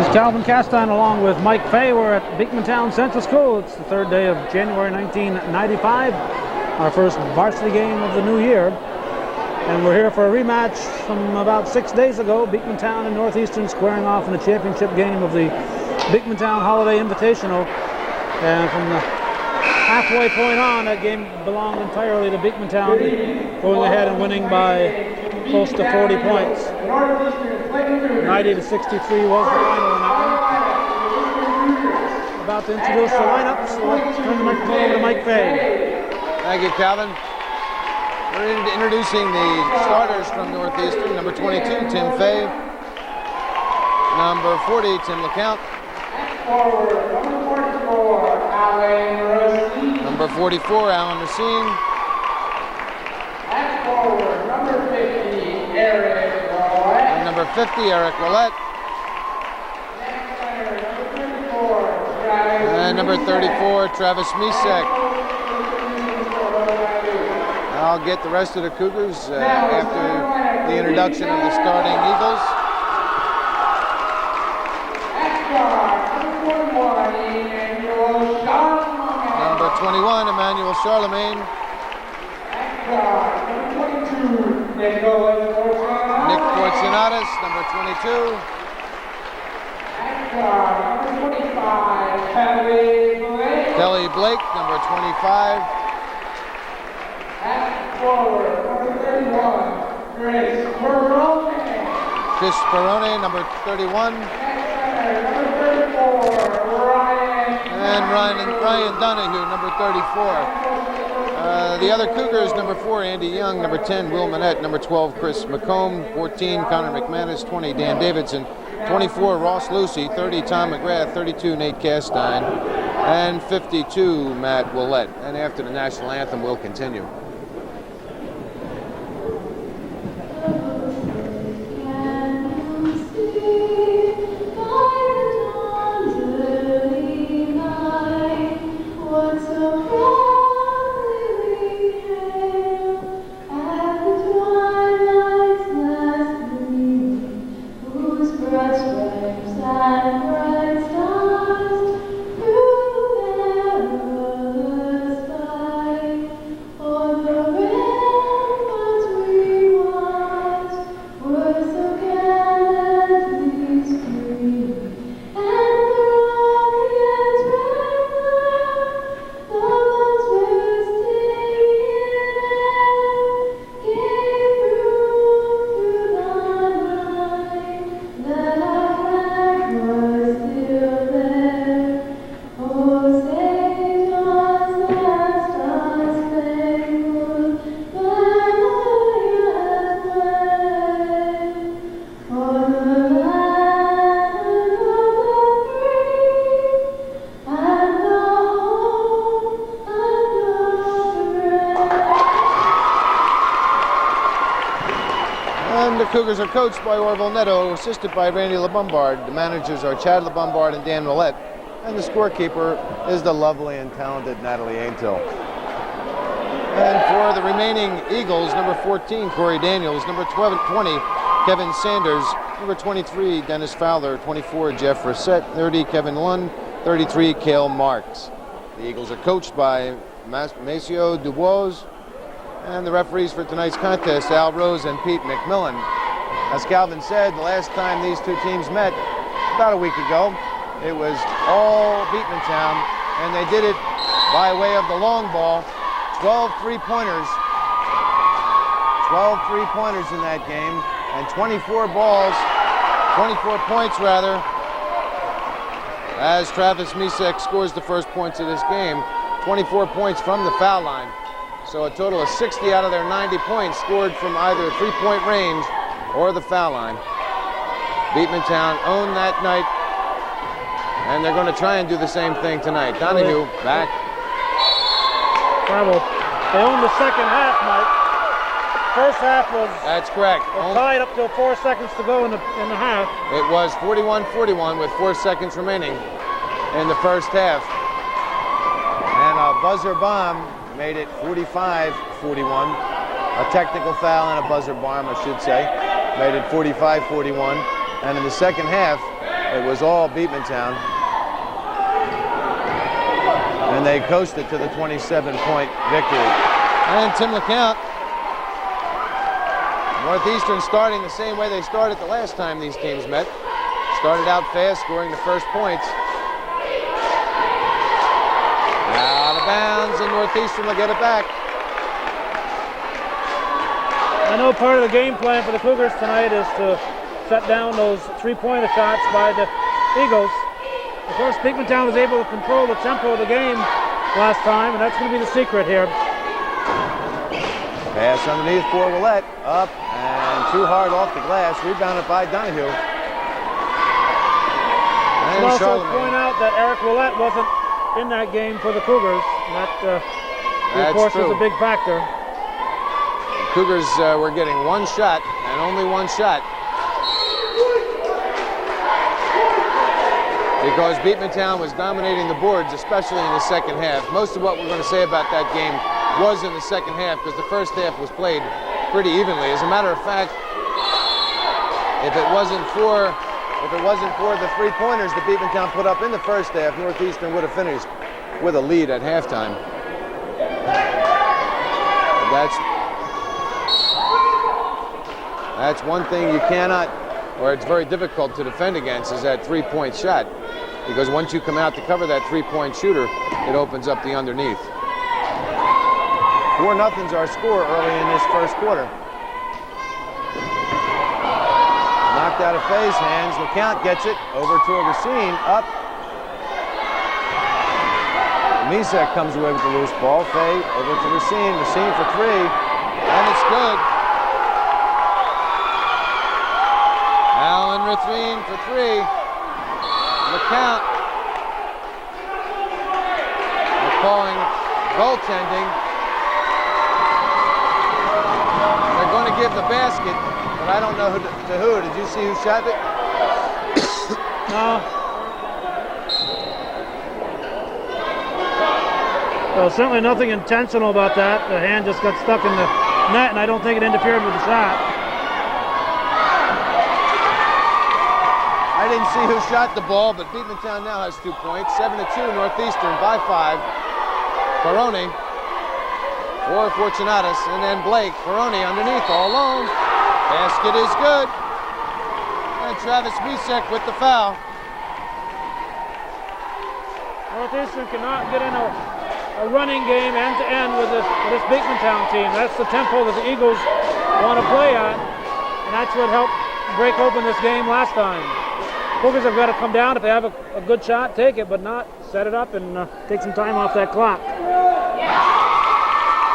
This is Calvin Castine along with Mike Fay. We're at Beekmantown Central School. It's the third day of January 1995, our first varsity game of the new year. And we're here for a rematch from about 6 days ago. Beekmantown and Northeastern squaring off in the championship game of the Beekmantown Holiday Invitational. And from the halfway point on, that game belonged entirely to Beekmantown, going ahead and winning by close to 40 points. 90 to 63 was the final in that one. About to introduce the lineups. Let's turn the microphone over to Mike Fay. Thank you, Calvin. We're introducing the starters from Northeastern. Number 22, Tim Fay. Number 40, Tim LeCount. Number 44, Alan Racine. And number 50, Eric Willett. And number 34, Travis Misek. I'll get the rest of the Cougars after the introduction of the starting Eagles. Number 21, Emmanuel Charlemagne. Nick Fortunatus, number 22. Kelly Blake, number 25. Chris Perrone, number 31. And Ryan Donahue, number 34. The other Cougars, number 4, Andy Young, number 10, Will Manette, number 12, Chris McComb, 14, Connor McManus, 20, Dan Davidson, 24, Ross Lucy, 30, Tom McGrath, 32, Nate Castine, and 52, Matt Willett. And after the national anthem, we'll continue. Cougars are coached by Orville Netto, assisted by Randy LeBombard. The managers are Chad LeBombard and Dan Millette, and the scorekeeper is the lovely and talented Natalie Aintil. And for the remaining Eagles, number 14, Corey Daniels, number 20, Kevin Sanders, number 23, Dennis Fowler, 24, Jeff Reset, 30, Kevin Lund, 33, Cale Marks. The Eagles are coached by Maceo Dubois, and the referees for tonight's contest, Al Rose and Pete McMillan. As Calvin said, the last time these two teams met, about a week ago, it was all Beekmantown, and they did it by way of the long ball. 12 three-pointers. 12 three-pointers in that game, and 24 points rather, as Travis Misek scores the first points of this game. 24 points from the foul line. So a total of 60 out of their 90 points scored from either three-point range or the foul line. Beekmantown owned that night, and they're going to try and do the same thing tonight. Donahue back. Well, they owned the second half, Mike. First half was... That's correct. Was tied up till 4 seconds to go in the half. It was 41-41 with 4 seconds remaining in the first half. And a buzzer bomb made it 45-41. A technical foul and a buzzer bomb, I should say, made it 45-41. And in the second half, it was all Beekmantown. And they coasted to the 27-point victory. And Tim LeCount, Northeastern starting the same way they started the last time these teams met. Started out fast, scoring the first points. Out of bounds, and Northeastern will get it back. I know part of the game plan for the Cougars tonight is to shut down those three-pointer shots by the Eagles. Of course, Beekmantown was able to control the tempo of the game last time, and that's going to be the secret here. Pass underneath for Willett, up and too hard off the glass, rebounded by Donahue. And also point out that Eric Willett wasn't in that game for the Cougars. That, of course, was a big factor. Cougars were getting one shot, and only one shot. Because Beekmantown was dominating the boards, especially in the second half. Most of what we're going to say about that game was in the second half, because the first half was played pretty evenly. As a matter of fact, if it wasn't for the three-pointers that Beekmantown put up in the first half, Northeastern would have finished with a lead at halftime. That's one thing you cannot, or it's very difficult to defend against, is that three-point shot. Because once you come out to cover that three-point shooter, it opens up the underneath. 4-0's our score early in this first quarter. Knocked out of Faye's hands. LeCount gets it over to Racine. Up. Misek comes away with the loose ball. Faye over to Racine. Racine for three. And it's good. Allen Racine for three. LeCount. They're calling goaltending. They're going to give the basket, but I don't know to who. Did you see who shot it? No. Well, certainly nothing intentional about that. The hand just got stuck in the net, and I don't think it interfered with the shot. I didn't see who shot the ball, but Beekmantown now has 2 points. 7-2, Northeastern by 5. Peroni for Fortunatus, and then Blake. Peroni underneath, all alone. Basket is good. And Travis Misek with the foul. Northeastern cannot get in a running game end-to-end with this Beekmantown team. That's the tempo that the Eagles want to play at, and that's what helped break open this game last time. Cougars have got to come down. If they have a good shot, take it, but not set it up and take some time off that clock.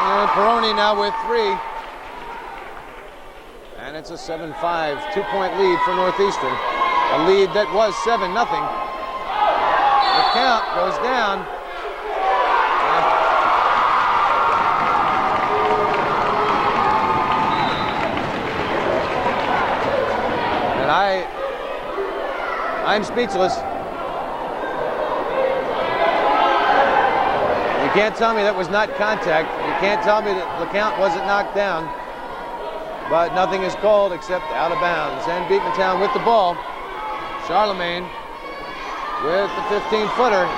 And Peroni now with three. And it's a 7-5, 2-point lead for Northeastern. A lead that was 7-0. The count goes down. And I'm speechless. You can't tell me that was not contact. You can't tell me that LeCount wasn't knocked down. But nothing is called except out of bounds. And Beekmantown with the ball. Charlemagne with the 15-footer.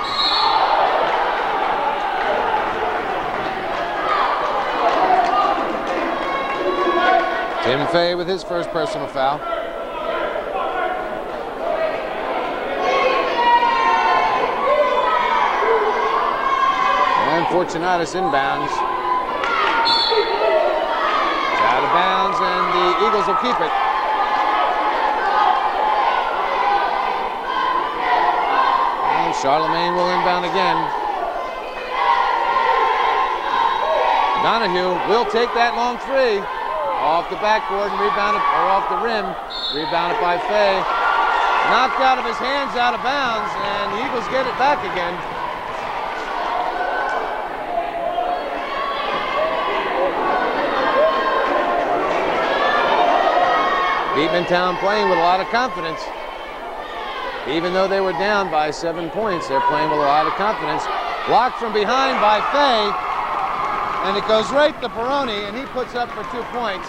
Tim Fay with his first personal foul. And Fortunatus inbounds. It's out of bounds, and the Eagles will keep it. And Charlemagne will inbound again. Donahue will take that long three. Off the backboard and rebounded, or off the rim. Rebounded by Fay. Knocked out of his hands, out of bounds, and the Eagles get it back again. Beekmantown playing with a lot of confidence. Even though they were down by 7 points, they're playing with a lot of confidence. Blocked from behind by Fay, and it goes right to Peroni, and he puts up for 2 points.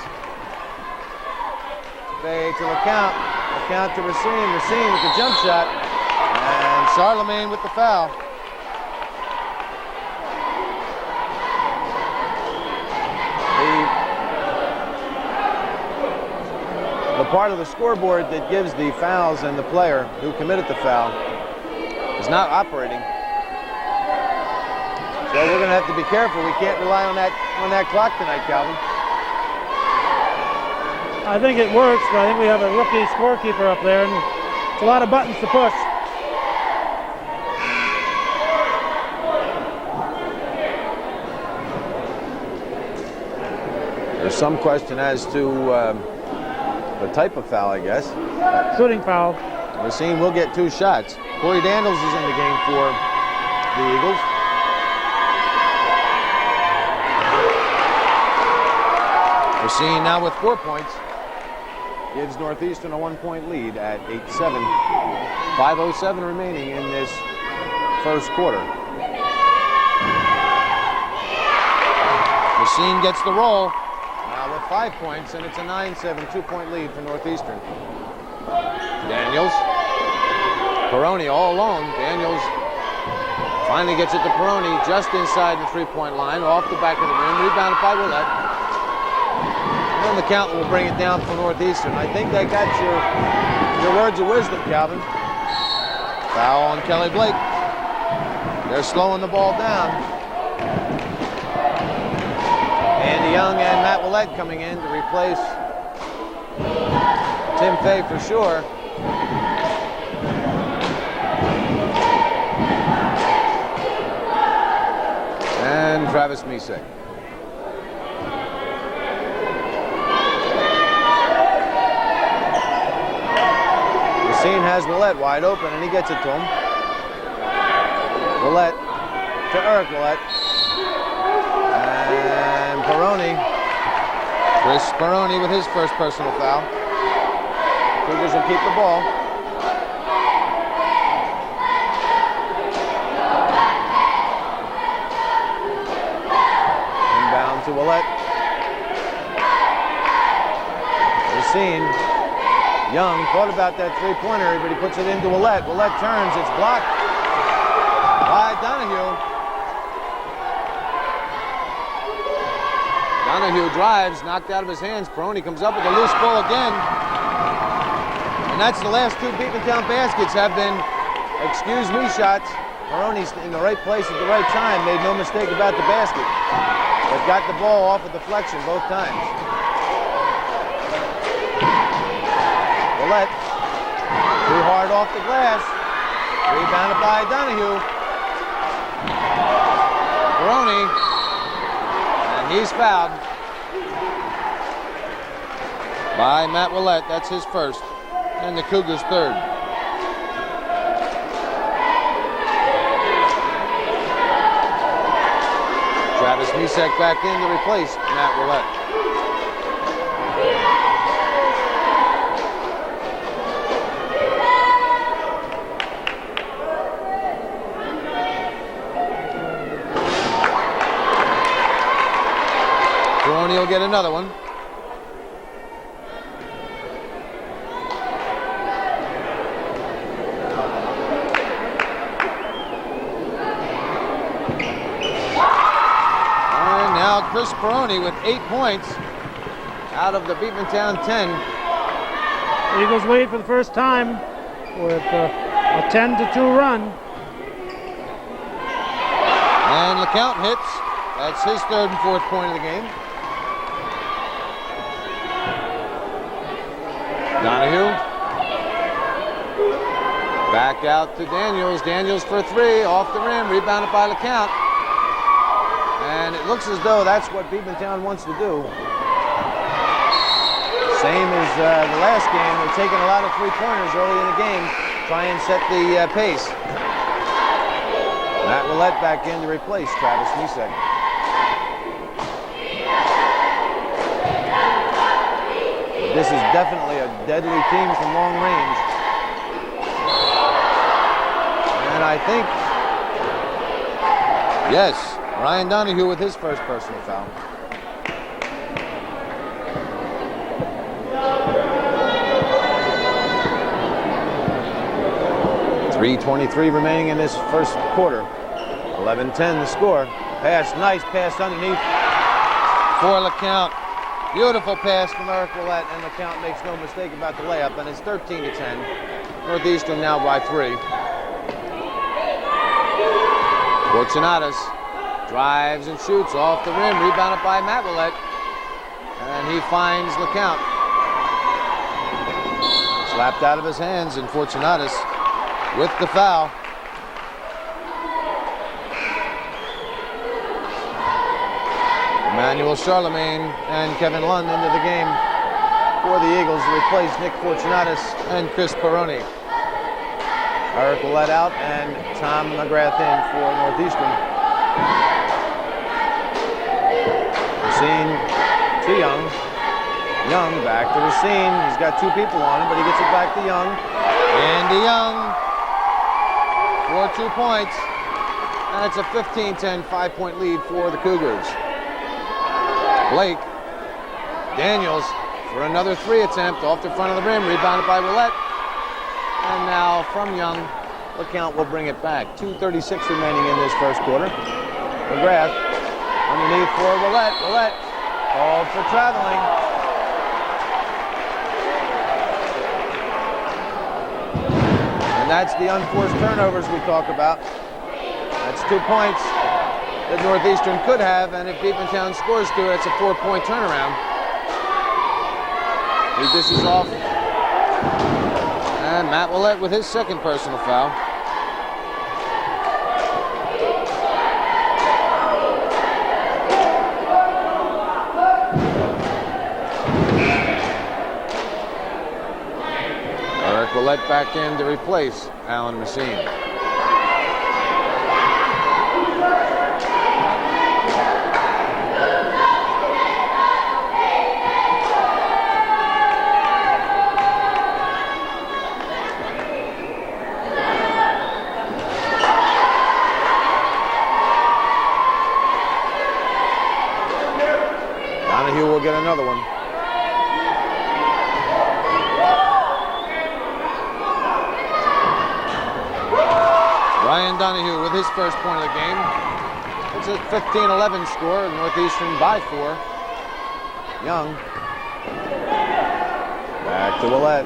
Fay to LeCount. count to Racine. Racine with the jump shot. And Charlemagne with the foul. The part of the scoreboard that gives the fouls and the player who committed the foul is not operating. So we're going to have to be careful. We can't rely on that clock tonight, Calvin. I think it works, but I think we have a rookie scorekeeper up there, and it's a lot of buttons to push. There's some question as to the type of foul, I guess. Shooting foul. Racine will get 2 shots. Corey Daniels is in the game for the Eagles. Racine now with 4 points. Gives Northeastern a 1-point lead at 8-7. 5:07 remaining in this first quarter. Racine gets the roll. Now with 5 points, and it's a 9-7 2-point lead for Northeastern. Daniels. Peroni all alone. Daniels finally gets it to Peroni just inside the 3-point line, off the back of the rim. Rebounded by Willett. And the count will bring it down for Northeastern. I think that got your words of wisdom, Calvin. Foul on Kelly Blake. They're slowing the ball down. Andy Young and Matt Willett coming in to replace Tim Fay for sure. And Travis Misek. Racine has Willett wide open, and he gets it to him. Willett to Eric Willett. And Peroni. Chris Peroni with his first personal foul. Cougars will keep the ball. Inbound to Willett. Racine. Young thought about that three-pointer, but he puts it into Willett. Willett turns, it's blocked by Donahue. Donahue drives, knocked out of his hands. Peroni comes up with a loose ball again. And that's the last 2 Beekmantown baskets have been excuse me shots. Peroni's in the right place at the right time, made no mistake about the basket. But got the ball off of deflection both times. Willett, too hard off the glass. Rebounded by Donahue. Peroni, and he's fouled by Matt Willett. That's his first, and the Cougars' third. Travis Misek back in to replace Matt Willett. Peroni will get another one. And now Chris Peroni with 8 points out of the Beekmantown 10. Eagles lead for the first time with a 10-2 run. And LeCount hits. That's his third and fourth point of the game. Donahue. Back out to Daniels. Daniels for 3, off the rim, rebounded by LeCount. And it looks as though that's what Beekmantown wants to do. Same as the last game. They're taking a lot of three-pointers early in the game, try and set the pace. Matt Willett back in to replace Travis Misek. This is definitely a deadly team from long range. And I think, yes, Ryan Donahue with his first personal foul. 3:23 remaining in this first quarter. 11-10 the score. Pass, nice pass underneath for LeCount. Beautiful pass from Eric Willett, and LeCount makes no mistake about the layup, and it's 13-10. Northeastern now by 3. Fortunatus drives and shoots off the rim, rebounded by Matt Willett, and he finds LeCount. Slapped out of his hands, and Fortunatus with the foul. Emmanuel Charlemagne and Kevin Lund into the game for the Eagles to replace Nick Fortunatus and Chris Peroni. Eric Willett out and Tom McGrath in for Northeastern. Racine to Young. Young back to Racine. He's got 2 people on him, but he gets it back to Young. And to Young for 2 points. And it's a 15-10 5-point lead for the Cougars. Blake Daniels for another 3 attempt off the front of the rim, rebounded by Willett. And now from Young, LeCount will bring it back. 2:36 remaining in this first quarter. McGrath underneath for Willett. Willett called for traveling. And that's the unforced turnovers we talk about. That's 2 points that Northeastern could have, and if Beekmantown scores 2, it's a 4-point turnaround. He dishes off. And Matt Willett with his second personal foul. Eric Willett back in to replace Alan Racine. We'll get another one. Ryan Donahue with his first point of the game. It's a 15-11 score, Northeastern by 4. Young. Back to Willett.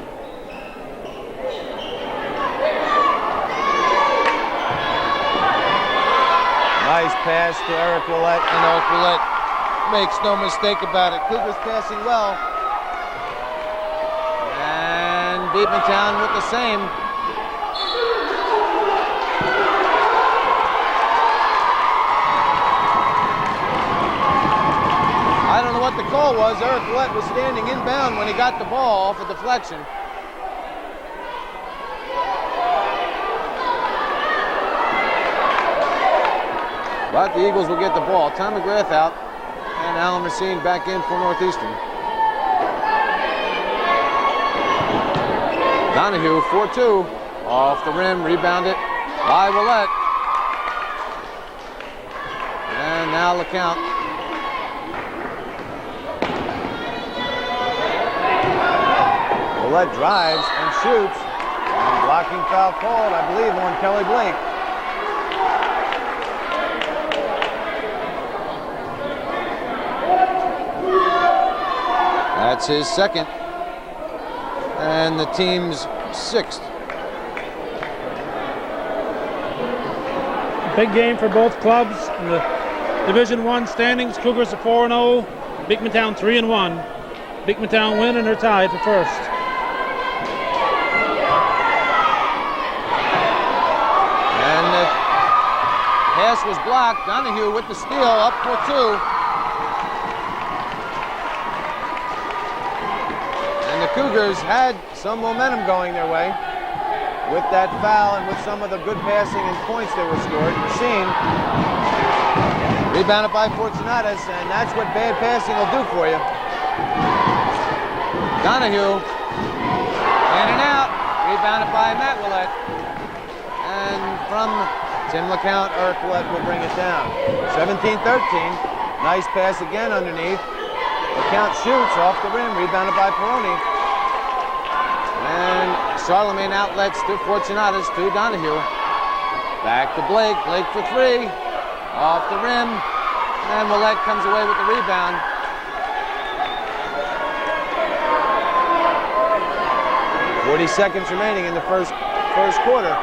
Nice pass to Eric Willett, and Eric Willett makes no mistake about it. Cougars passing well. And Beekmantown with the same. I don't know what the call was. Eric Willett was standing inbound when he got the ball off a deflection. But the Eagles will get the ball. Tom McGrath out. And Alan Racine back in for Northeastern. Donahue, 4-2. Off the rim, rebounded by Willett. And now LeCount. Willett drives and shoots. And blocking foul called, I believe, on Kelly Blake. That's his second, and the team's 6th. Big game for both clubs in the Division I standings. Cougars are 4-0, Beekmantown 3-1. Beekmantown win and they're tied for first. And the pass was blocked. Donahue with the steal, up for 2. The Cougars had some momentum going their way with that foul and with some of the good passing and points that were scored. Racine rebounded by Fortunatus, and that's what bad passing will do for you. Donahue in and out, rebounded by Matt Willett. And from Tim LeCount, Eric Willett will bring it down. 17-13, nice pass again underneath. LeCount shoots off the rim, rebounded by Peroni. And Charlemagne outlets to Fortunatus to Donahue. Back to Blake. Blake for three. Off the rim. And Willett comes away with the rebound. .40 seconds remaining in the first quarter.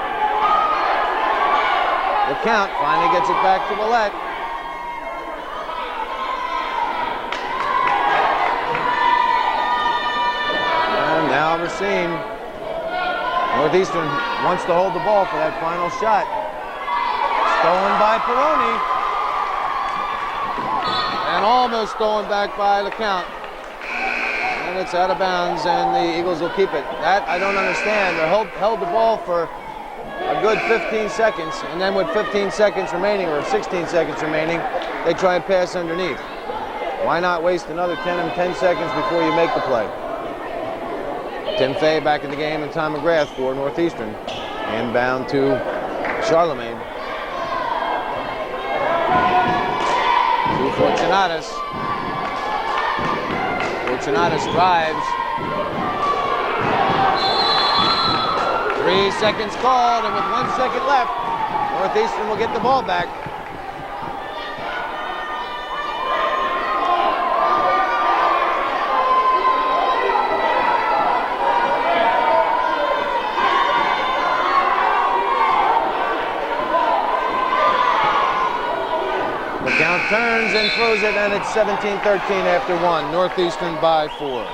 The count finally gets it back to Willett. And now we're seeing Northeastern wants to hold the ball for that final shot. Stolen by Peroni. And almost stolen back by LeCount. And it's out of bounds, and the Eagles will keep it. That I don't understand. They held the ball for a good 15 seconds, and then with 15 seconds remaining, or 16 seconds remaining, they try and pass underneath. Why not waste another 10 seconds before you make the play? Tim Fay back in the game, and Tom McGrath for Northeastern. Inbound to Charlemagne. To Fortunatus. Fortunatus drives. 3 seconds called, and with 1 second left, Northeastern will get the ball back. The count turns and throws it, and it's 17-13 after one. Northeastern by 4.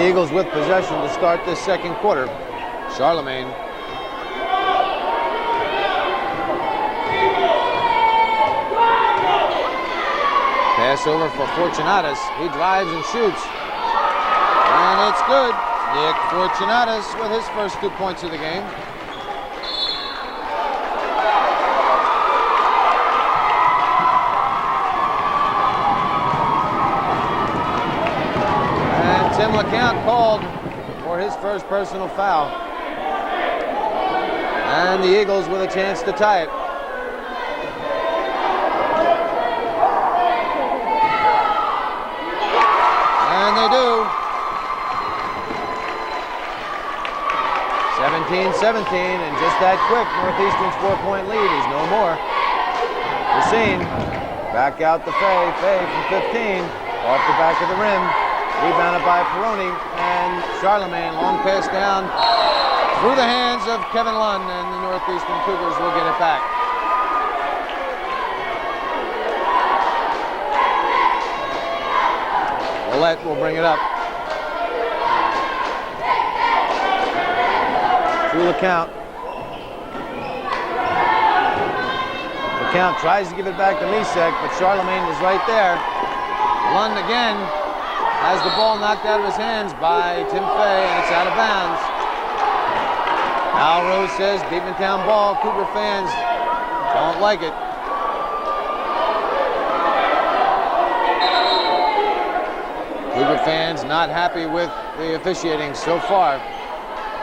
Eagles with possession to start this second quarter. Charlemagne. Pass over for Fortunatus. He drives and shoots. And it's good. Nick Fortunatus with his first 2 points of the game. Tim LeCount called for his first personal foul. And the Eagles with a chance to tie it. And they do. 17-17, and just that quick, Northeastern's 4-point lead is no more. Racine, back out to Fay. Fay from 15, off the back of the rim. Rebounded by Peroni, and Charlemagne, long pass down through the hands of Kevin Lund, and the Northeastern Cougars will get it back. Willett will bring it up. Through LeCount. LeCount tries to give it back to Misek, but Charlemagne was right there. Lund again. Has the ball knocked out of his hands by Tim Fay, and it's out of bounds. Al Rose says, Beekmantown ball. Cougar fans don't like it. Cougar fans not happy with the officiating so far.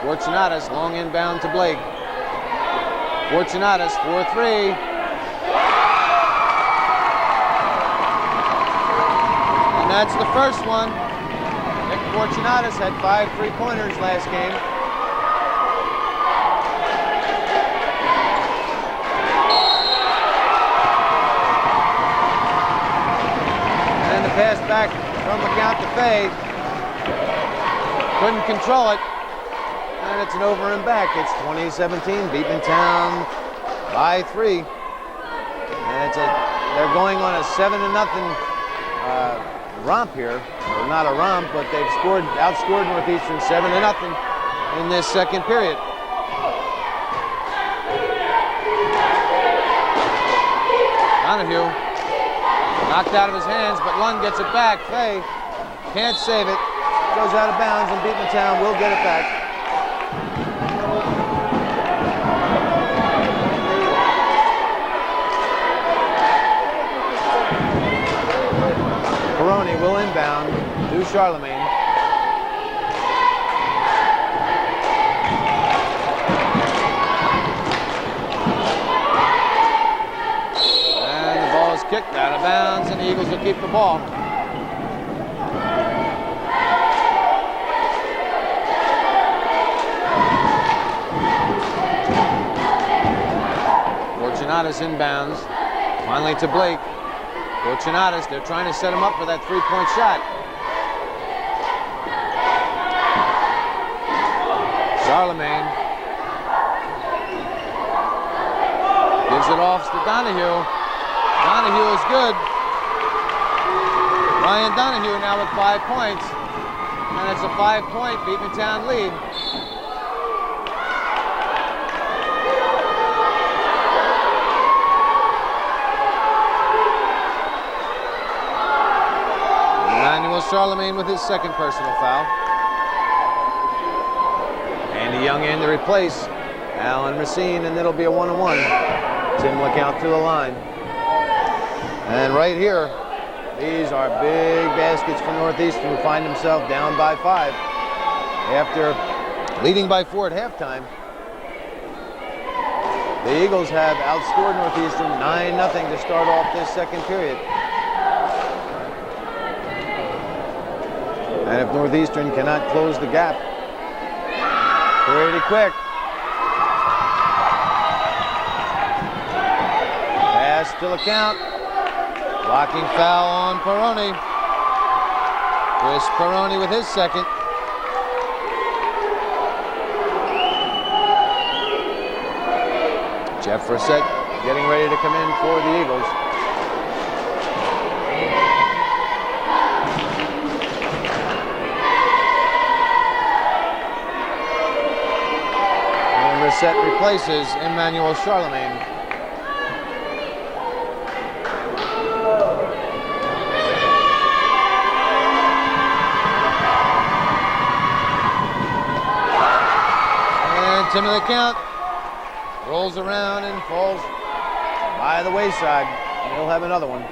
Fortunatus, long inbound to Blake. Fortunatus, 4-3. That's the first one. Nick Fortunatus had 5 3-pointers last game. And the pass back from LeCount to Fay. Couldn't control it. And it's an over and back. It's 20-17. Beekmantown by 3. And they're going on a 7-0. romp here. Or not a romp, but they've outscored Northeastern 7-0 in this second period. Donahue knocked out of his hands, but Lund gets it back. Fay can't save it. Goes out of bounds, and Beekmantown will get it back. Peroni will inbound to Charlemagne. And the ball is kicked out of bounds, and the Eagles will keep the ball. Fortunatus inbounds, finally to Blake. Fortunatus, they're trying to set him up for that three-point shot. Charlemagne gives it off to Donahue. Donahue is good. Ryan Donahue now with 5 points, and it's a 5-point Beekmantown lead. Charlemagne with his second personal foul. Andy Young in to replace Alan Racine, and it'll be a 1-on-1. Tim LeCount to the line. And right here, these are big baskets for Northeastern, who find themselves down by 5 after leading by 4 at halftime. The Eagles have outscored Northeastern 9-0 to start off this second period. And if Northeastern cannot close the gap pretty quick. Pass to LeCount. Blocking foul on Peroni. Chris Peroni with his second. Jeff Frissett getting ready to come in for the Eagles. Set replaces Emmanuel Charlemagne. And Tim LeCount rolls around and falls by the wayside. And he'll have another one.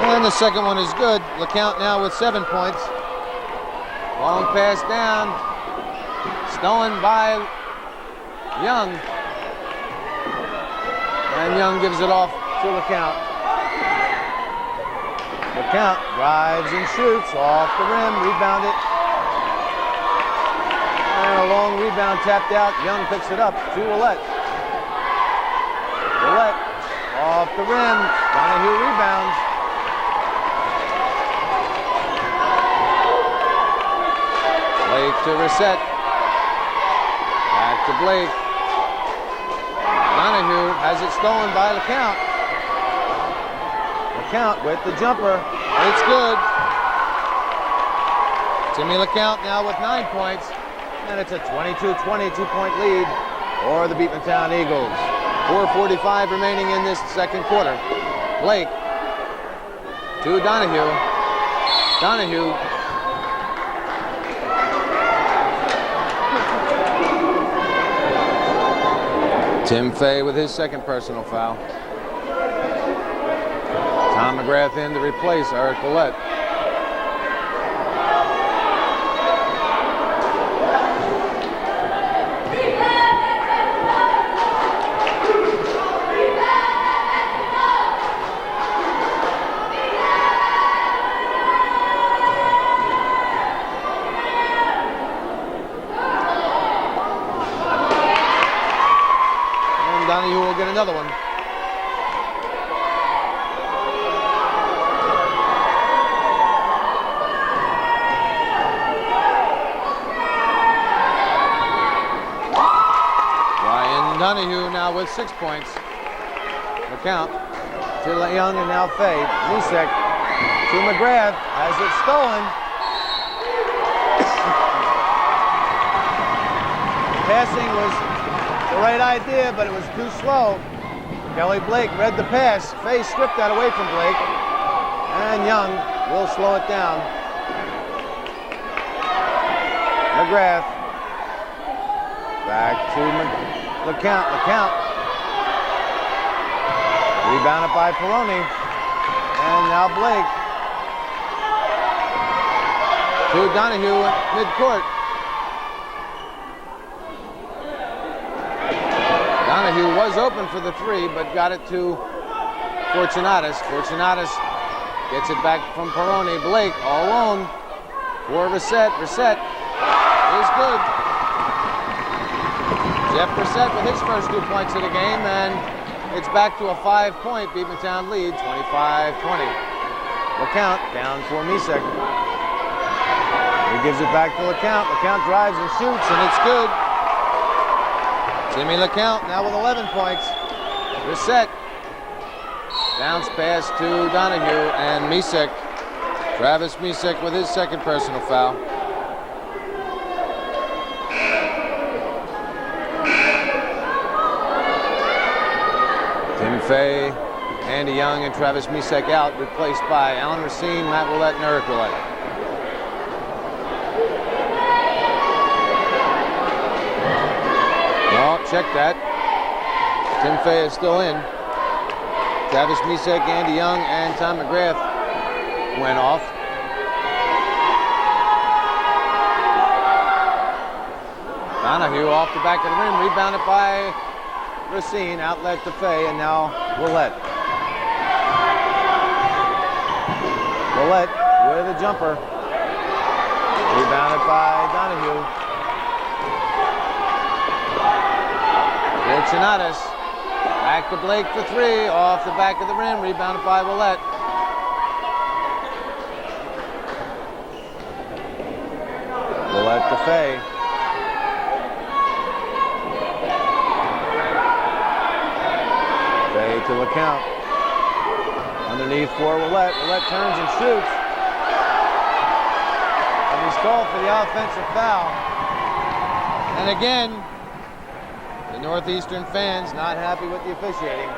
And the second one is good. LeCount now with 7 points. Long pass down. Stolen by Young. And Young gives it off to LeCount. LeCount drives and shoots off the rim. Rebounded. And a long rebound tapped out. Young picks it up to Ouellette. Ouellette off the rim. Donahue rebounds. Blake to Reset. Back to Blake. Donahue has it stolen by LeCount. LeCount with the jumper. It's good. Timmy LeCount now with 9 points. And it's a 22-20 two-point lead for the Beekmantown Eagles. 4:45 remaining in this second quarter. Blake to Donahue. Donahue. Tim Fay with his second personal foul. Tom McGrath in to replace Eric Ouellette. Donahue will get another one. Ryan Donahue now with 6 points. The count to Young and now Fay. Misek to McGrath. Has it stolen. Passing was the right idea, but it was too slow. Kelly Blake read the pass. Fay stripped that away from Blake. And Young will slow it down. McGrath. Back to LeCount. LeCount. Rebounded by Peroni. And now Blake. To Donahue midcourt. Donahue was open for the three, but got it to Fortunatus. Fortunatus gets it back from Peroni. Blake all alone for Reset. Reset is good. Jeff Reset with his first 2 points of the game, and it's back to a 5-point Beekmantown lead, 25-20. LeCount down for Misek. He gives it back to LeCount. LeCount drives and shoots, and it's good. Jimmy LeCount now with 11 points. Reset. Bounce pass to Donahue and Misek. Travis Misek with his second personal foul. Tim Fay, Andy Young, and Travis Misek out, replaced by Alan Racine, Matt Willett, and Eric Willett. No, check that. Tim Fay is still in. Travis Misek, Andy Young, and Tom McGrath went off. Donahue off the back of the rim, rebounded by Racine, outlet to Fay, and now Willett. Willett with a jumper. Rebounded by Donahue. Fortunatus. Back to Blake for three, off the back of the rim, rebounded by Willett. Willett to Fay. Fay to LeCount. Underneath for Willett. Willett turns and shoots. And he's called for the offensive foul. And again, the Northeastern fans not happy with the officiating.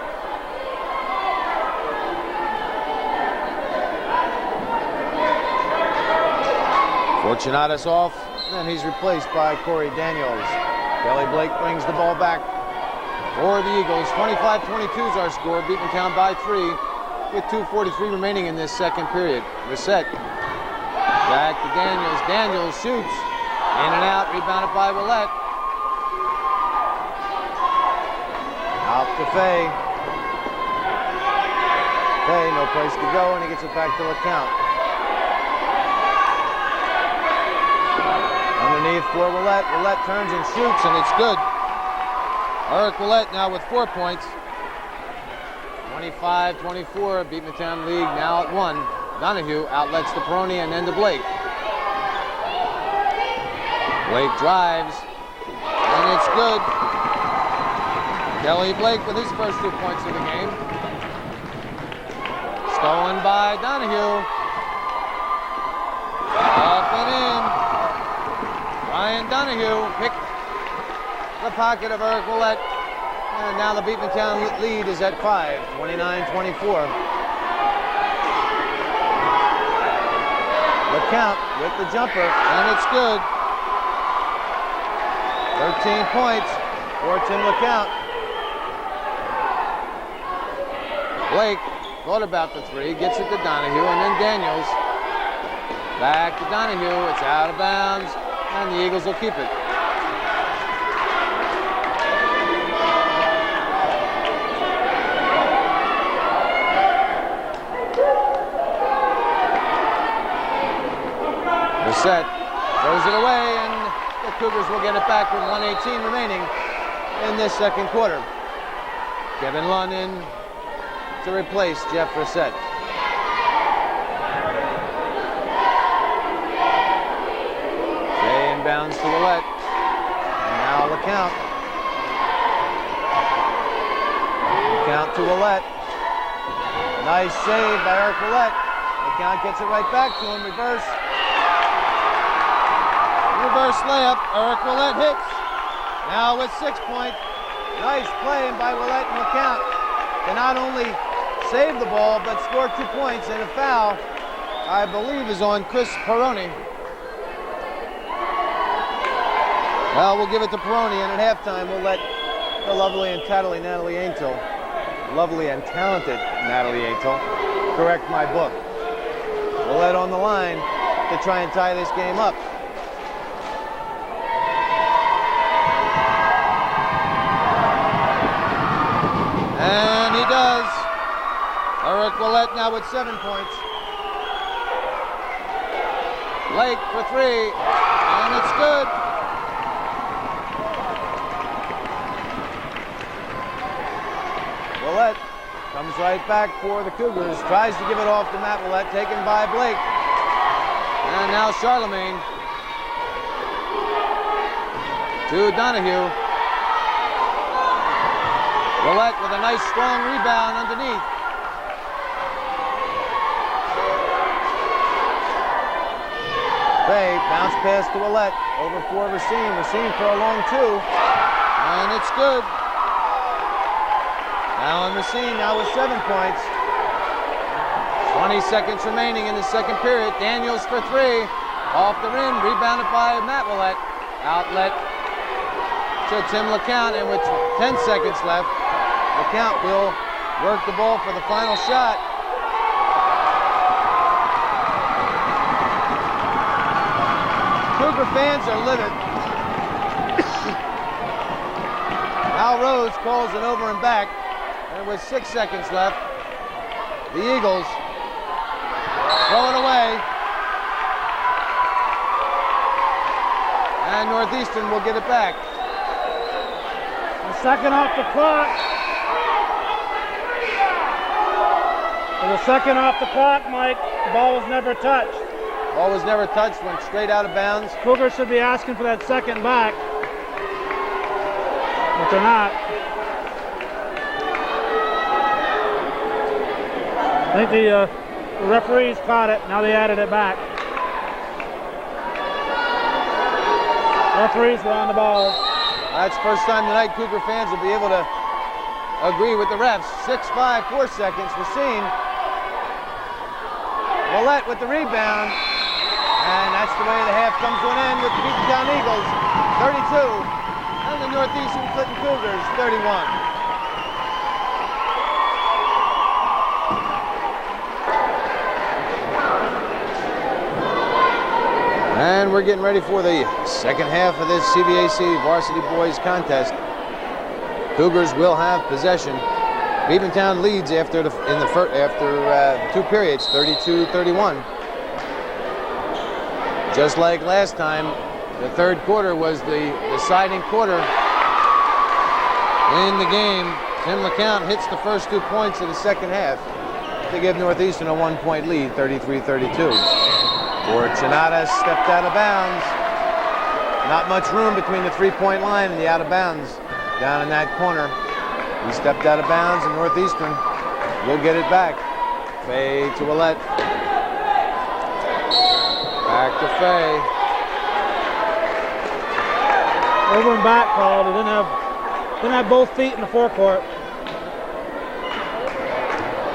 Fortunatus off, and he's replaced by Corey Daniels. Kelly Blake brings the ball back for the Eagles. 25-22 is our score. Beekmantown by 3 with 2:43 remaining in this second period. Reset. Back to Daniels. Daniels shoots. In and out, rebounded by Willett. Out to Fay. Fay, no place to go, and he gets it back to LeCount. Underneath for Willett. Willett turns and shoots, and it's good. Eric Willett now with 4 points. 25-24, Beekmantown league now at 1. Donahue outlets to Peroni and then to Blake. Blake drives, and it's good. Kelly Blake with his first 2 points of the game. Stolen by Donahue. Up and in. Ryan Donahue picked the pocket of Eric Willett. And now the Beekmantown lead is at 5, 29-24. LeCount with the jumper, and it's good. 13 points for Tim LeCount. Blake thought about the three, gets it to Donahue, and then Daniels. Back to Donahue, it's out of bounds, and the Eagles will keep it. Reset, throws it away, and the Cougars will get it back with 1:18 remaining in this second quarter. Kevin Lunn in to replace Jeff Reset. Fay inbounds to Willett. And now LeCount. to Willett. Nice save by Eric Willett. LeCount gets it right back to him. Reverse layup. Eric Willett hits. Now with 6 points. Nice play by Willett and LeCount to not only save the ball but score 2 points, and a foul, I believe, is on Chris Peroni. Well, we'll give it to Peroni, and at halftime we'll let the lovely and talented Natalie Aintel correct my book. Willett on the line to try and tie this game up. And he does. Eric Willett now with 7 points. Lake for 3, and it's good. Willett comes right back for the Cougars, tries to give it off to Matt Willett, taken by Blake. And now Charlemagne to Donahue. Willett with a nice strong rebound underneath. Fay, bounce pass to Willett, over for Racine. Racine for a long 2, and it's good. Now on Racine, now with 7 points. 20 seconds remaining in the second period. Daniels for 3, off the rim, rebounded by Matt Willett. Outlet to Tim LeCount, and with 10 seconds left, LeCount will work the ball for the final shot. Cougar fans are livid. Al Rose calls an over and back, and with 6 seconds left, the Eagles throw it away, and Northeastern will get it back. A second off the clock. With a second off the clock, Mike, the ball was never touched. Ball was never touched, went straight out of bounds. Cougars should be asking for that second back, but they're not. I think the referees caught it. Now they added it back. Referees were on the ball. That's the first time tonight Cougar fans will be able to agree with the refs. 6-5, 4 seconds. Racine. Willett with the rebound. And that's the way the half comes to an end with the Beekmantown Eagles 32 and the Northeastern Clinton Cougars 31. And we're getting ready for the second half of this CVAC Varsity Boys contest. Cougars will have possession. Beekmantown leads after 2 periods, 32-31. Just like last time, the third quarter was the deciding quarter in the game. Tim LeCount hits the first 2 points of the second half to give Northeastern a 1-point lead, 33-32. Fortunatus stepped out of bounds. Not much room between the 3-point line and the out of bounds down in that corner. He stepped out of bounds, and Northeastern will get it back. Fay to Willett. Back to Fay. Over and back called. He didn't have both feet in the forecourt.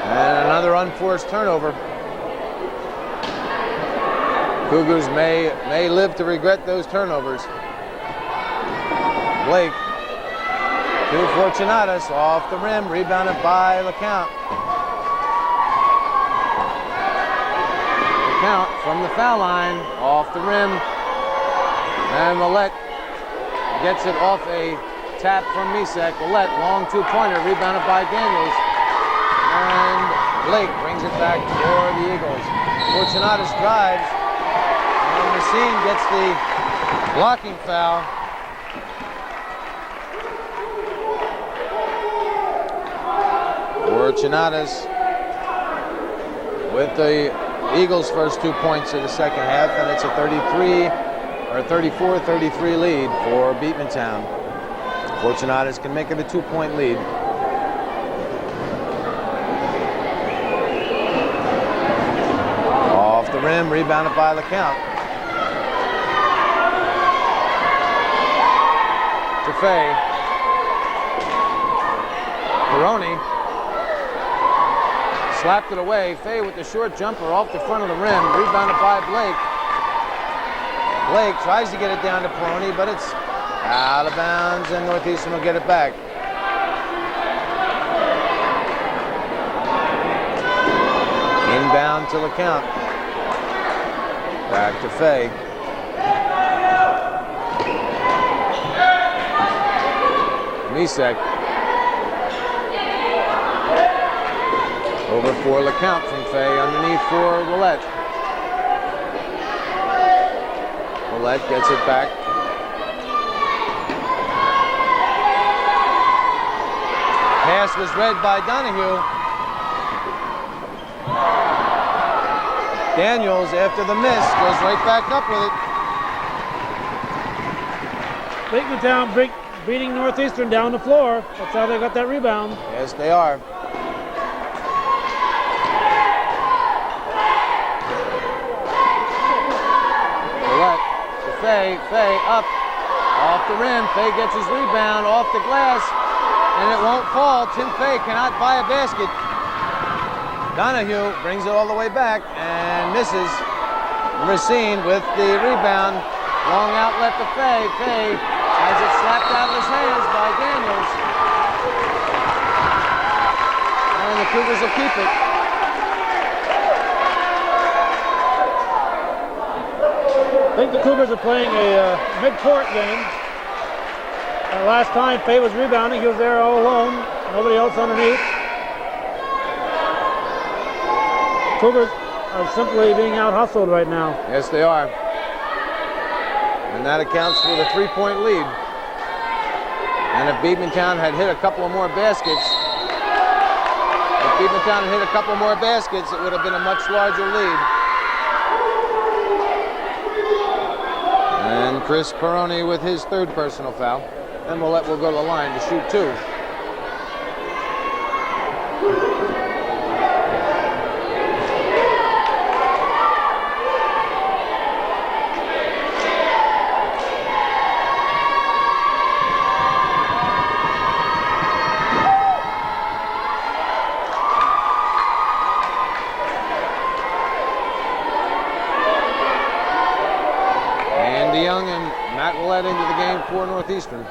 And another unforced turnover. Cougars may live to regret those turnovers. Blake to Fortunatus, off the rim, rebounded by LeCount. LeCount from the foul line, off the rim, and Willett gets it off a tap from Misek. Willett, long 2-pointer, rebounded by Daniels, and Blake brings it back for the Eagles. Fortunatus drives, and Racine gets the blocking foul. Fortunatus with the Eagles' first 2 points of the second half, and it's a 34-33 lead for Beekmantown. Fortunatus can make it a 2-point lead. rim, rebounded by LeCount. To Fay. Peroni slapped it away. Fay with the short jumper off the front of the rim, rebounded by Blake. Blake tries to get it down to Peroni, but it's out of bounds, and Northeastern will get it back. Inbound to LeCount. Back to Fay. Misek. Over for LeCount from Fay, underneath for Willett. Willett gets it back. Pass was read by Donahue. Daniels, after the miss, goes right back up with it. Beekmantown beating Northeastern down the floor. That's how they got that rebound. Yes, they are. Willett to Fay. Fay up. Off the rim. Fay gets his rebound off the glass. And it won't fall. Tim Fay cannot buy a basket. Donahue brings it all the way back and misses. Racine with the rebound. Long outlet to Fay. Fay has it slapped out of his hands by Daniels. And the Cougars will keep it. I think the Cougars are playing a mid-court game. Last time Fay was rebounding, he was there all alone. Nobody else underneath. Cougars are simply being out-hustled right now. Yes, they are. And that accounts for the 3-point lead. And if Beekmantown had hit a couple of more baskets, it would have been a much larger lead. And Chris Peroni with his third personal foul. And Willett will go to the line to shoot 2. Andy Young and Matt Willett into the game for Northeastern.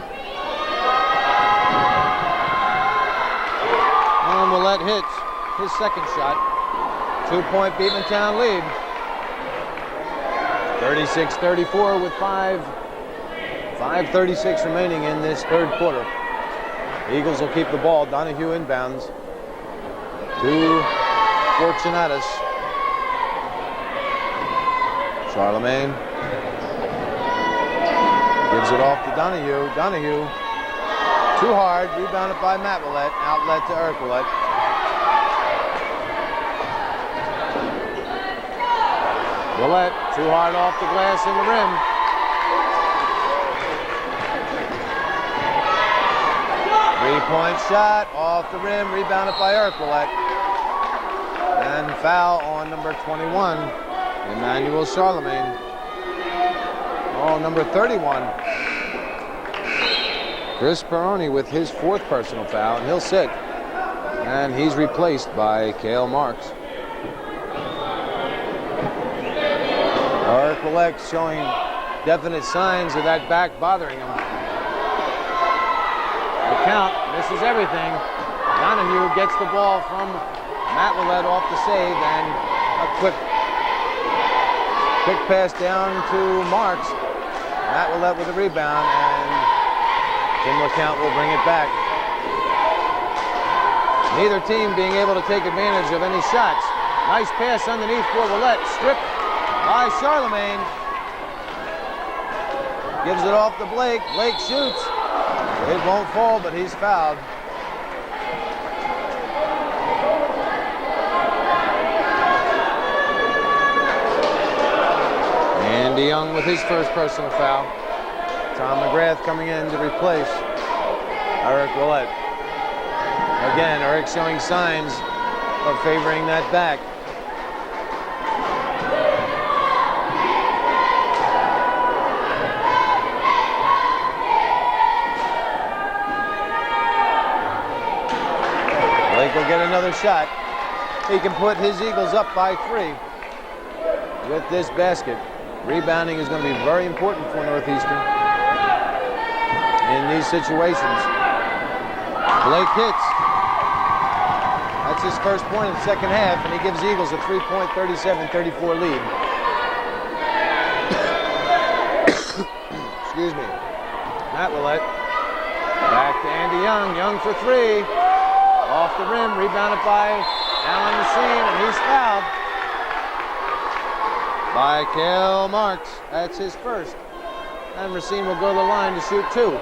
And Willett hits his second shot. 2-point Beekmantown lead. 36-34 with 5:36 remaining in this third quarter. The Eagles will keep the ball. Donahue inbounds to Fortunatus. Charlemagne gives it off to Donahue. Donahue too hard, rebounded by Matt Willett. Outlet to Eric Willett. Willett too hard off the glass in the rim. Three-point shot off the rim, rebounded by Eric Willett. And foul on number 21, Emmanuel Charlemagne. Oh, number 31. Chris Peroni with his fourth personal foul, and he'll sit. And he's replaced by Cale Marks. Eric Willett showing definite signs of that back bothering him. The count misses everything. Donahue gets the ball from Matt Willett off the save, and a quick pass down to Marks. Matt Willett with the rebound, and Tim LeCount will bring it back. Neither team being able to take advantage of any shots. Nice pass underneath for Willett. Stripped by Charlemagne. Gives it off to Blake. Blake shoots. It won't fall, but he's fouled. Andy Young with his first personal foul. Tom McGrath coming in to replace Eric Willett. Again, Eric showing signs of favoring that back. will get another shot. He can put his Eagles up by 3 with this basket. Rebounding is going to be very important for Northeastern in these situations. Blake hits. That's his first point in the second half, and he gives Eagles a 3-point, 37-34 lead. Excuse me. Matt Willett. Back to Andy Young. Young for 3. Off the rim. Rebounded by Alan Messine, and he's fouled by Cale Marks. That's his first. And Racine will go to the line to shoot 2.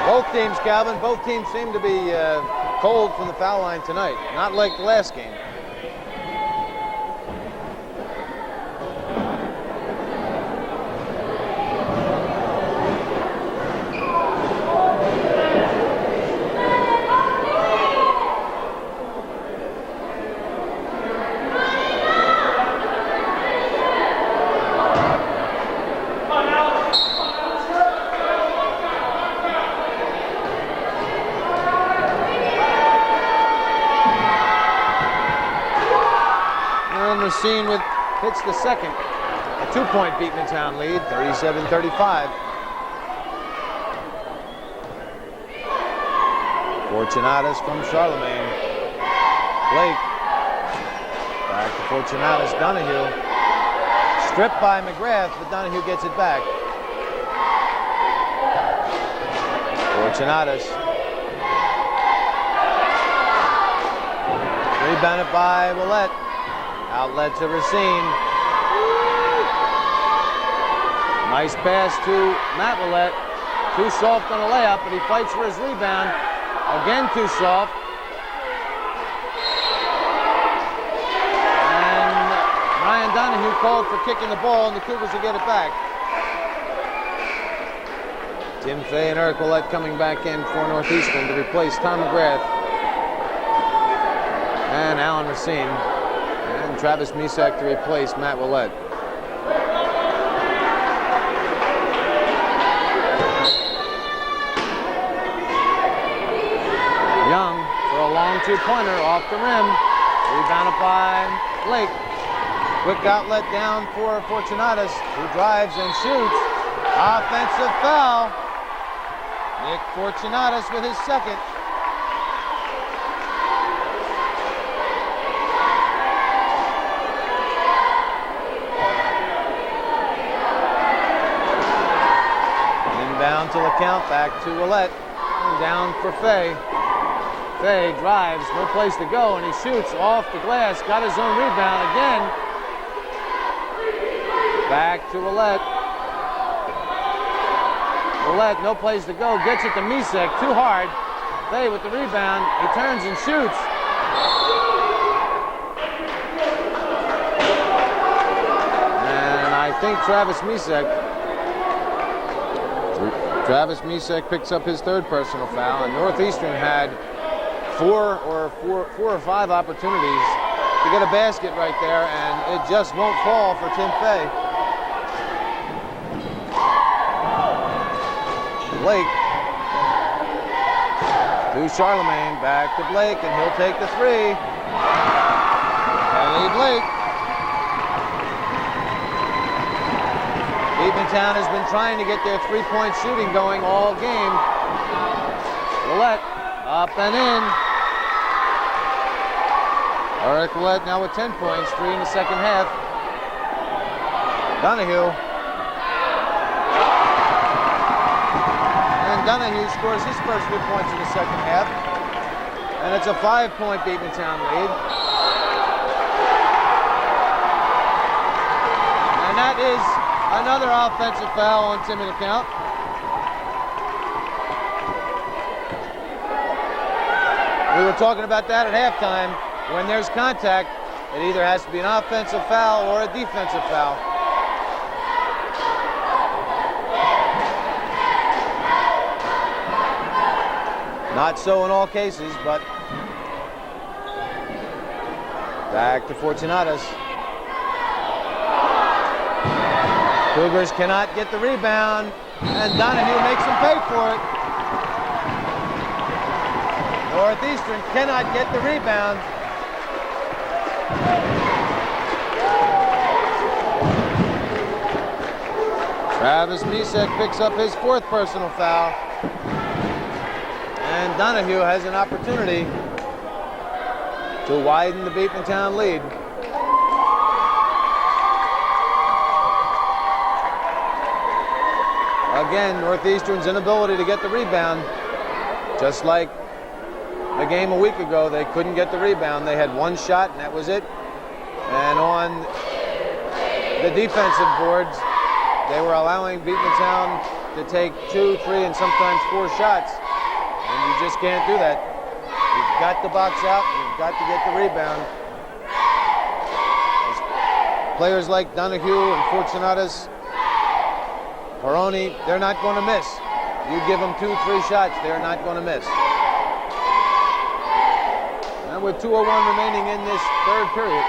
Both teams, Calvin, both teams seem to be cold from the foul line tonight. Not like the last game. Racine hits the second. A 2-point Beekmantown lead, 37-35. Fortunatus from Charlemagne. Blake. Back to Fortunatus. Donahue. Stripped by McGrath, but Donahue gets it back. Fortunatus. Rebounded by Willett. Outlet to Racine. Nice pass to Matt Willett. Too soft on a layup, but he fights for his rebound. Again, too soft. And Ryan Donahue called for kicking the ball, and the Cougars will get it back. Tim Fay and Eric Willett coming back in for Northeastern to replace Tom McGrath and Alan Racine. And Travis Misak to replace Matt Willett. Young for a long 2-pointer off the rim. Rebounded by Blake. Quick outlet down for Fortunatus, who drives and shoots. Offensive foul. Nick Fortunatus with his second. Down to the count, back to Willett, and down for Fay. Fay drives, no place to go, and he shoots off the glass, got his own rebound again. Back to Willett. Willett, no place to go, gets it to Misak, too hard. Fay with the rebound, he turns and shoots. And I think Travis Misak picks up his third personal foul, and Northeastern had four or five opportunities to get a basket right there, and it just won't fall for Tim Fay. Blake to Charlemagne, back to Blake, and he'll take the 3. Ellie Blake. Beekmantown has been trying to get their 3-point shooting going all game. Willett up and in. Eric Willett now with 10 points, 3 in the second half. Donahue. And Donahue scores his first 3 points in the second half. And it's a 5-point Beekmantown lead. And that is another offensive foul on Timmy LeCount. We were talking about that at halftime. When there's contact, it either has to be an offensive foul or a defensive foul. Not so in all cases, but back to Fortunatus. Cougars cannot get the rebound, and Donahue makes them pay for it. Northeastern cannot get the rebound. Travis Misek picks up his 4th personal foul. And Donahue has an opportunity to widen the Beekmantown lead. Again, Northeastern's inability to get the rebound. Just like the game a week ago, they couldn't get the rebound. They had 1 shot, and that was it. And on the defensive boards, they were allowing Beekmantown to take 2, 3, and sometimes 4 shots. And you just can't do that. You've got to box out. You've got to get the rebound. Players like Donahue and Fortunatus, Peroni, they're not going to miss. You give them 2, 3 shots, they're not going to miss. And with 2:01 remaining in this 3rd period,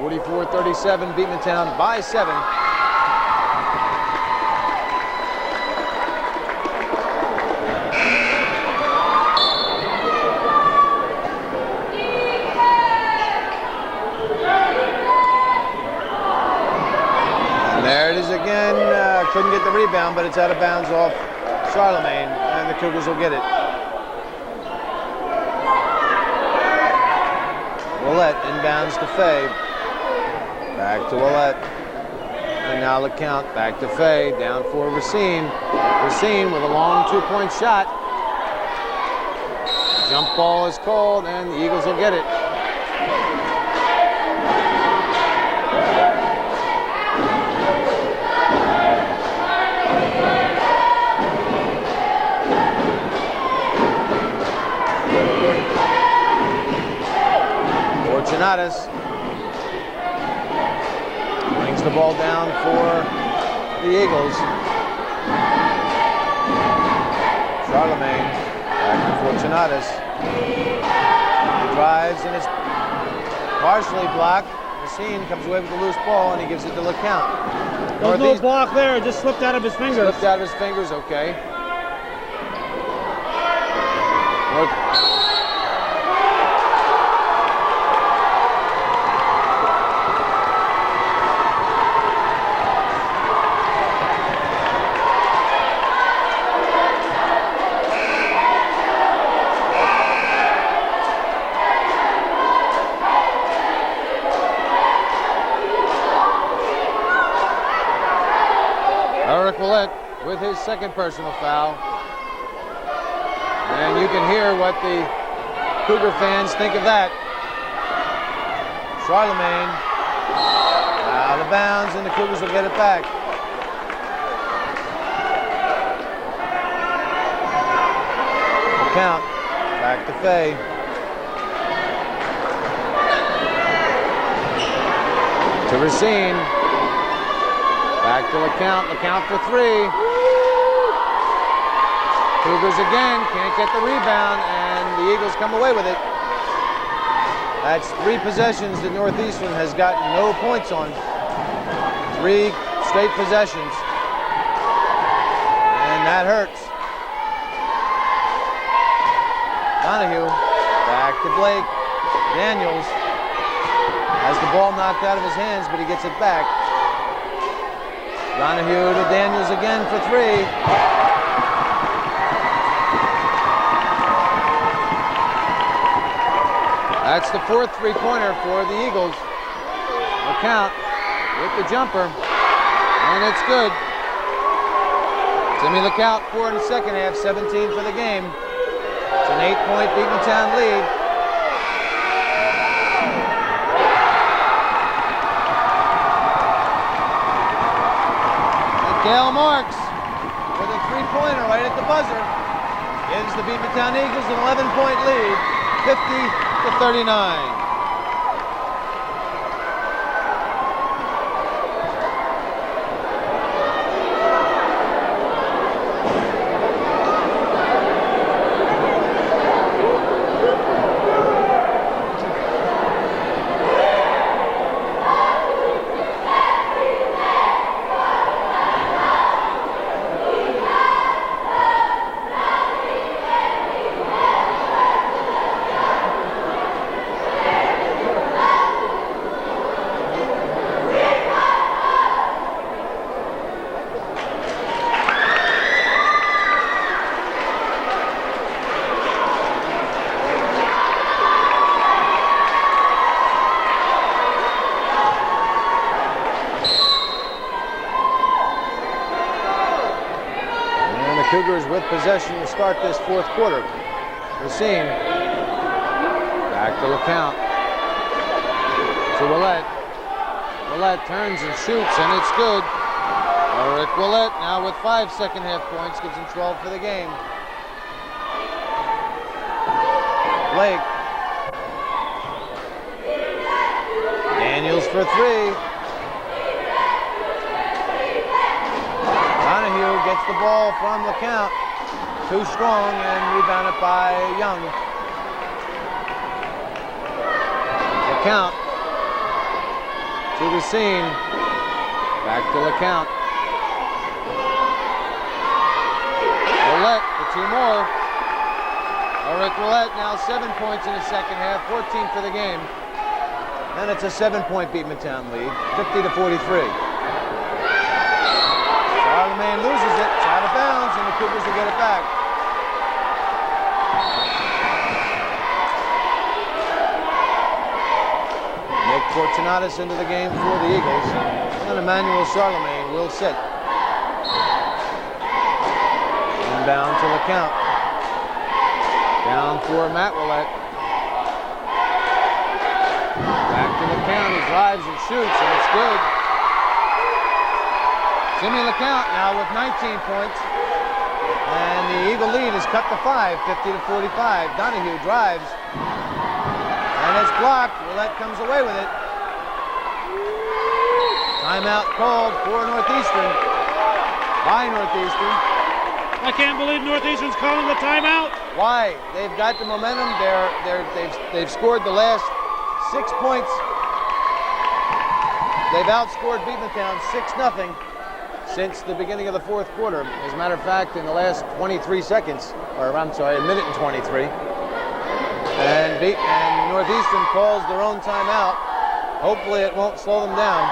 44-37, Beekmantown by 7. There it is again. Couldn't get the rebound, but it's out of bounds off Charlemagne, and the Cougars will get it. Willett inbounds to Fay. Back to Willett. And now LeCount back to Fay. Down for Racine. Racine with a long 2-point shot. Jump ball is called, and the Eagles will get it. Fortunatus brings the ball down for the Eagles. Charlemagne back to Fortunatus. He drives and is partially blocked. Racine comes away with the loose ball and he gives it to LeCount. There's no block there, it just slipped out of his fingers. Slipped out of his fingers, okay. Willett with his 2nd personal foul. And you can hear what the Cougar fans think of that. Charlemagne out of bounds, and the Cougars will get it back. Count back to Fay. To Racine. Back to LeCount. LeCount for 3. Cougars again can't get the rebound, and the Eagles come away with it. That's 3 possessions that Northeastern has gotten no points on. 3 straight possessions. And that hurts. Donahue back to Blake. Daniels has the ball knocked out of his hands, but he gets it back. Donahue to Daniels again for 3. That's the 4th 3-pointer for the Eagles. LeCount with the jumper, and it's good. Timmy LeCount 4 in the 2nd half, 17 for the game. It's an 8-point Beekmantown lead. Dale Marks with a 3-pointer right at the buzzer gives the Beekmantown Eagles an 11-point lead, 50-39. Cougars with possession to start this fourth quarter. Racine back to LeCount. To Willett. Willett turns and shoots, and it's good. Eric Willett now with 5 second half points, gives him 12 for the game. Blake. Daniels for 3. Donahue gets the ball from LeCount. Too strong and rebounded by Young. LeCount to Racine. Back to LeCount. Willett for 2 more. Eric Willett now 7 points in the second half, 14 for the game. And it's a 7-point Beekmantown lead, 50-43. Charlemagne loses it, it's out of bounds, and the Cougars will get it back. Nick Fortunatus into the game for the Eagles, and Emmanuel Charlemagne will sit. Inbound to LeCount. Down for Matt Willett. Back to LeCount, he drives and shoots, and it's good. Jimmy LeCount now with 19 points. And the Eagle lead is cut to 5, 50-45. Donahue drives. And it's blocked. Willett comes away with it. Timeout called for Northeastern. By Northeastern. I can't believe Northeastern's calling the timeout. Why? They've got the momentum. They've scored the last 6 points. They've outscored Beekmantown 6-0 since the beginning of the fourth quarter. As a matter of fact, in the last 23 seconds, or I'm sorry, a minute and 23. And Northeastern calls their own timeout. Hopefully it won't slow them down.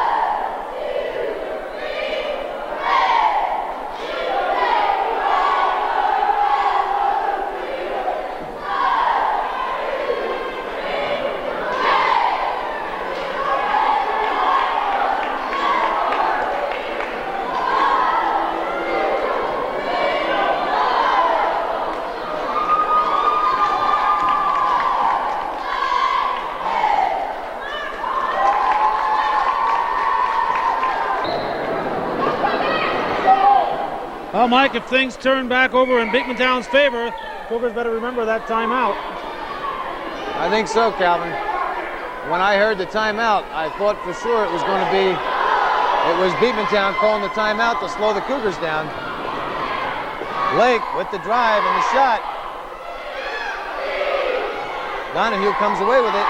Well, Mike, if things turn back over in Beekmantown's favor, Cougars better remember that timeout. I think so, Calvin. When I heard the timeout, I thought for sure it was Beekmantown calling the timeout to slow the Cougars down. Blake with the drive and the shot. Donahue comes away with it.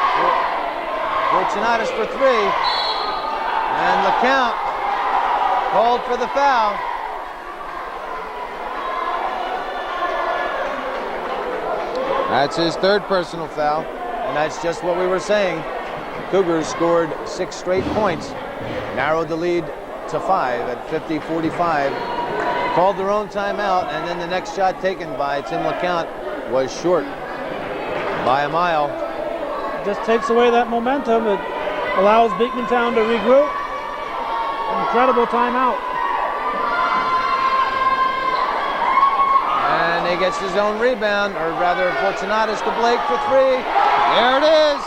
Fortunatus for 3. And LeCount called for the foul. That's his third personal foul, and that's just what we were saying. Cougars scored 6 straight points, narrowed the lead to 5 at 50-45, called their own timeout, and then the next shot taken by Tim LeCount was short by a mile. It just takes away that momentum. It allows Beekmantown to regroup. Incredible timeout. He gets his own rebound, or rather Fortunatus to Blake for 3. There it is.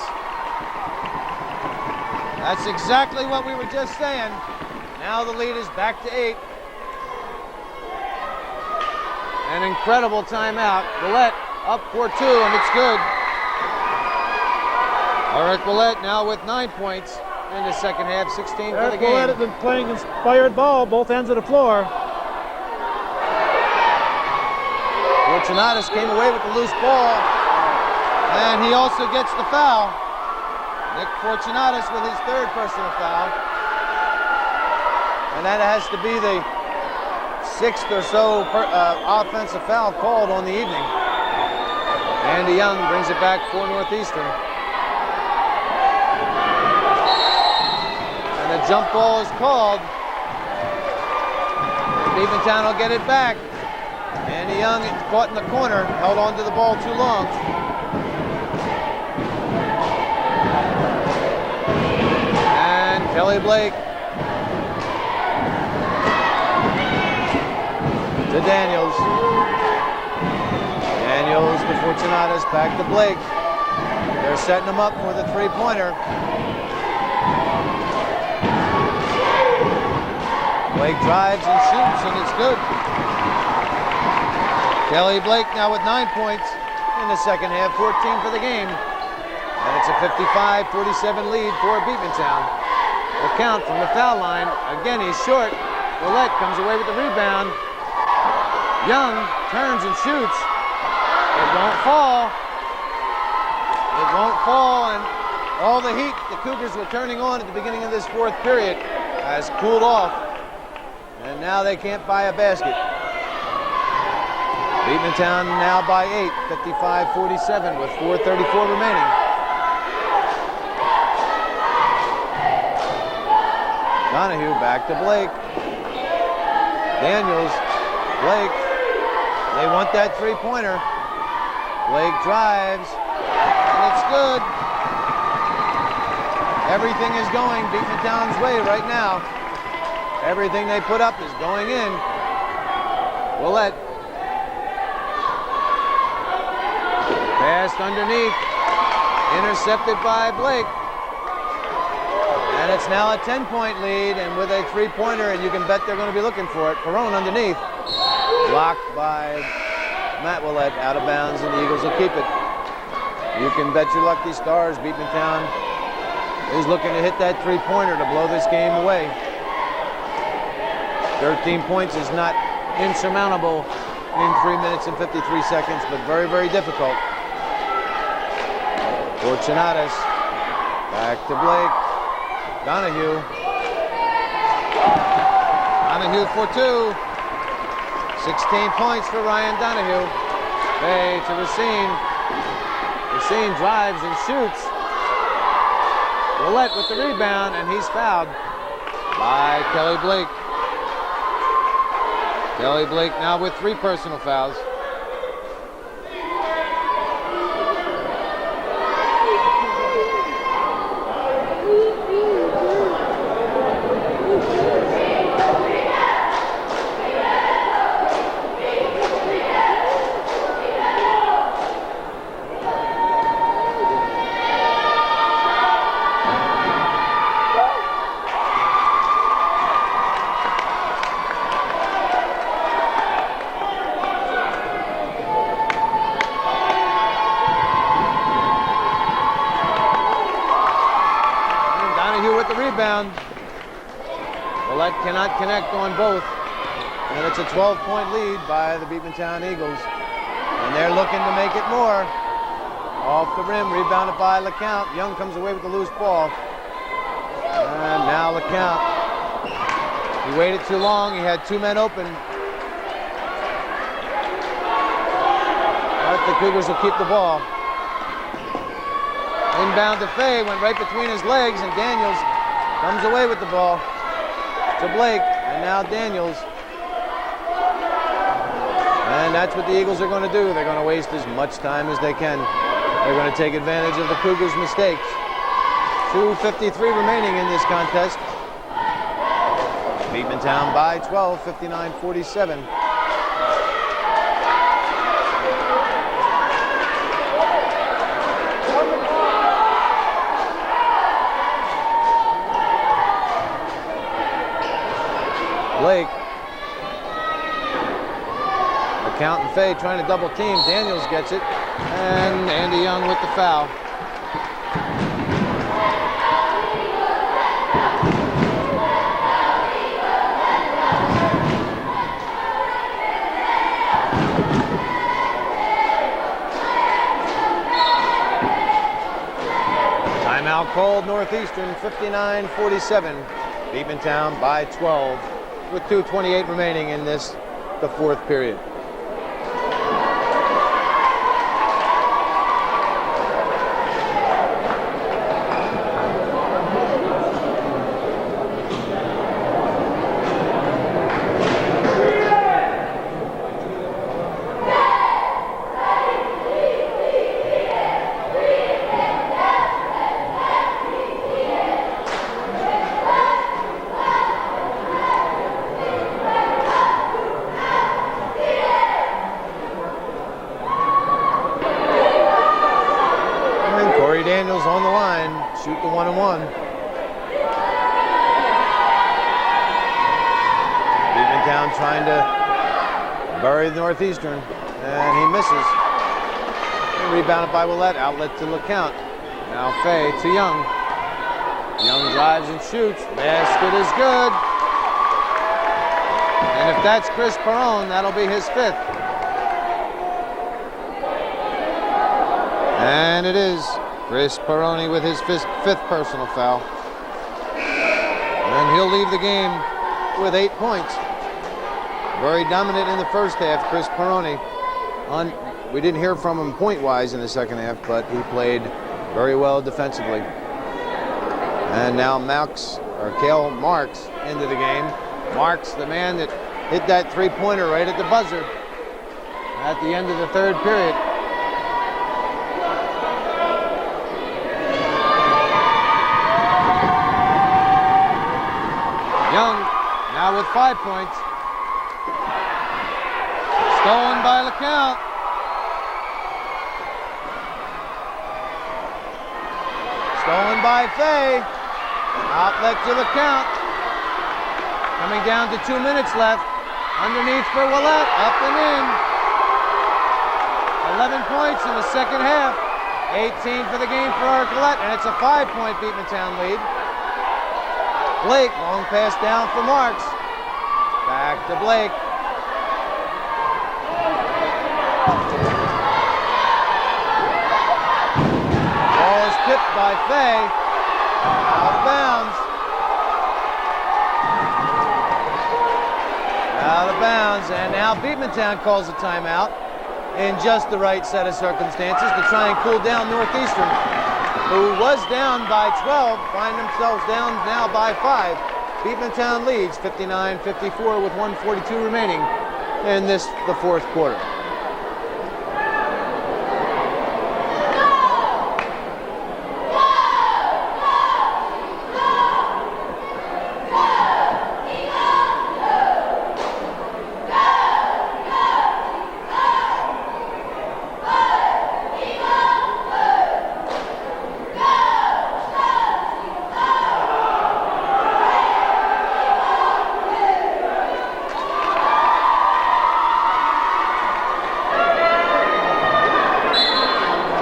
That's exactly what we were just saying. Now the lead is back to 8. An incredible timeout. Willett up for 2, and it's good. Eric Willett now with 9 points in the second half, 16 for the game. Willett has been playing inspired ball both ends of the floor. Fortunatus came away with the loose ball, and he also gets the foul. Nick Fortunatus with his third personal foul. And that has to be the 6th or so offensive foul called on the evening. Andy Young brings it back for Northeastern. And the jump ball is called. Beekmantown will get it back. Andy Young caught in the corner, held on to the ball too long. And Kelly Blake to Daniels. Daniels to Fortunatus, back to Blake. They're setting him up for the three-pointer. Blake drives and shoots, and it's good. Kelly Blake now with 9 points in the second half, 14 for the game. And it's a 55-47 lead for Beekmantown. The count from the foul line. Again, he's short. Willett comes away with the rebound. Young turns and shoots. It won't fall. It won't fall, and all the heat the Cougars were turning on at the beginning of this fourth period has cooled off, and now they can't buy a basket. Beekmantown now by 8, 55-47 with 4:34 remaining. Donahue back to Blake. Daniels, Blake. They want that three-pointer. Blake drives, and it's good. Everything is going Beekmantown's way right now. Everything they put up is going in. Willett. Passed underneath. Intercepted by Blake. And it's now a 10-point lead, and with a three-pointer, and you can bet they're going to be looking for it. Perone underneath. Blocked by Matt Willett, out of bounds, and the Eagles will keep it. You can bet your lucky stars Beekmantown is looking to hit that three-pointer to blow this game away. 13 points is not insurmountable in 3 minutes and 53 seconds, but very, very difficult. Fortunatus, back to Blake. Donahue. Donahue for two. 16 points for Ryan Donahue. Bay to Racine. Racine drives and shoots. Willett with the rebound, and he's fouled by Kelly Blake. Kelly Blake now with 3 personal fouls. Willett cannot connect on both, and it's a 12-point lead by the Beekmantown Eagles, and they're looking to make it more. Off the rim, rebounded by LeCount. Young comes away with the loose ball, and now LeCount. He waited too long. He had 2 men open, but the Cougars will keep the ball. Inbound to Fay, went right between his legs, and Daniels comes away with the ball to Blake, and now Daniels. And that's what the Eagles are going to do. They're going to waste as much time as they can. They're going to take advantage of the Cougars' mistakes. 2:53 remaining in this contest. Beekmantown by 12, 59-47. Blake. LeCount and Fay trying to double team. Daniels gets it. And Andy Young with the foul. Timeout called Northeastern, 59-47. Beekmantown by 12. With 2:28 remaining in the fourth period. shoot the 1-and-1. Beekmantown trying to bury the Northeastern, and he misses. And rebounded by Willett, outlet to LeCount. Now Fay to Young. Young drives and shoots. Basket is good. And if that's Chris Perrone, that'll be his 5th. And it is Chris Perrone with his 5th personal foul. And he'll leave the game with 8 points. Very dominant in the first half, Chris Perrone. We didn't hear from him point-wise in the second half, but he played very well defensively. And now Cale Marks into the game. Marks, the man that hit that three-pointer right at the buzzer at the end of the third period. Young now with 5 points. Stolen by LeCount. Stolen by Fay. Outlet to LeCount. Coming down to 2 minutes left. Underneath for Willett. Up and in. 11 points in the second half. 18 for the game for Arcolette, and it's a 5-point Beekmantown lead. Blake, long pass down for Marks. Back to Blake. Ball is tipped by Fay. Out of bounds. Out of bounds, and now Beekmantown calls a timeout in just the right set of circumstances to try and cool down Northeastern, who was down by 12, find themselves down now by 5. Beekmantown leads 59-54 with 1:42 remaining in the fourth quarter.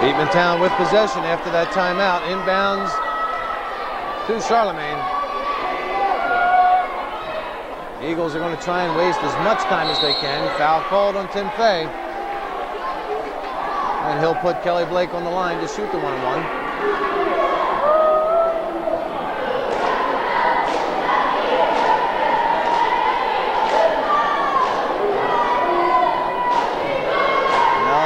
Beekmantown with possession after that timeout. Inbounds to Charlemagne. Eagles are going to try and waste as much time as they can. Foul called on Tim Fay. And he'll put Kelly Blake on the line to shoot the 1-and-1.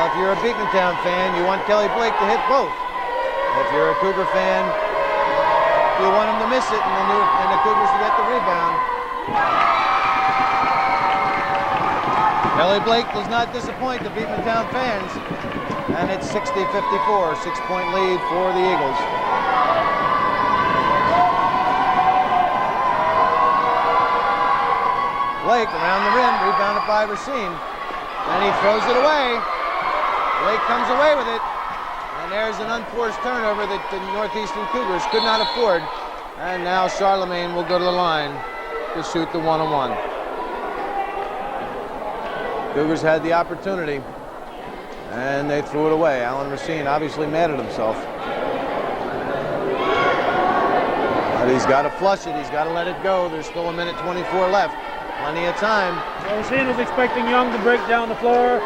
If you're a Beekmantown fan, you want Kelly Blake to hit both. If you're a Cougar fan, you want him to miss it and the Cougars to get the rebound. Kelly Blake does not disappoint the Beekmantown fans. And it's 60-54, 6-point lead for the Eagles. Blake around the rim, rebounded by Racine. And he throws it away. Blake comes away with it, and there's an unforced turnover that the Northeastern Cougars could not afford. And now Charlemagne will go to the line to shoot the 1-and-1. Cougars had the opportunity, and they threw it away. Alan Racine obviously mad at himself. But he's got to flush it. He's got to let it go. There's still 1:24 left. Plenty of time. Well, Racine was expecting Young to break down the floor.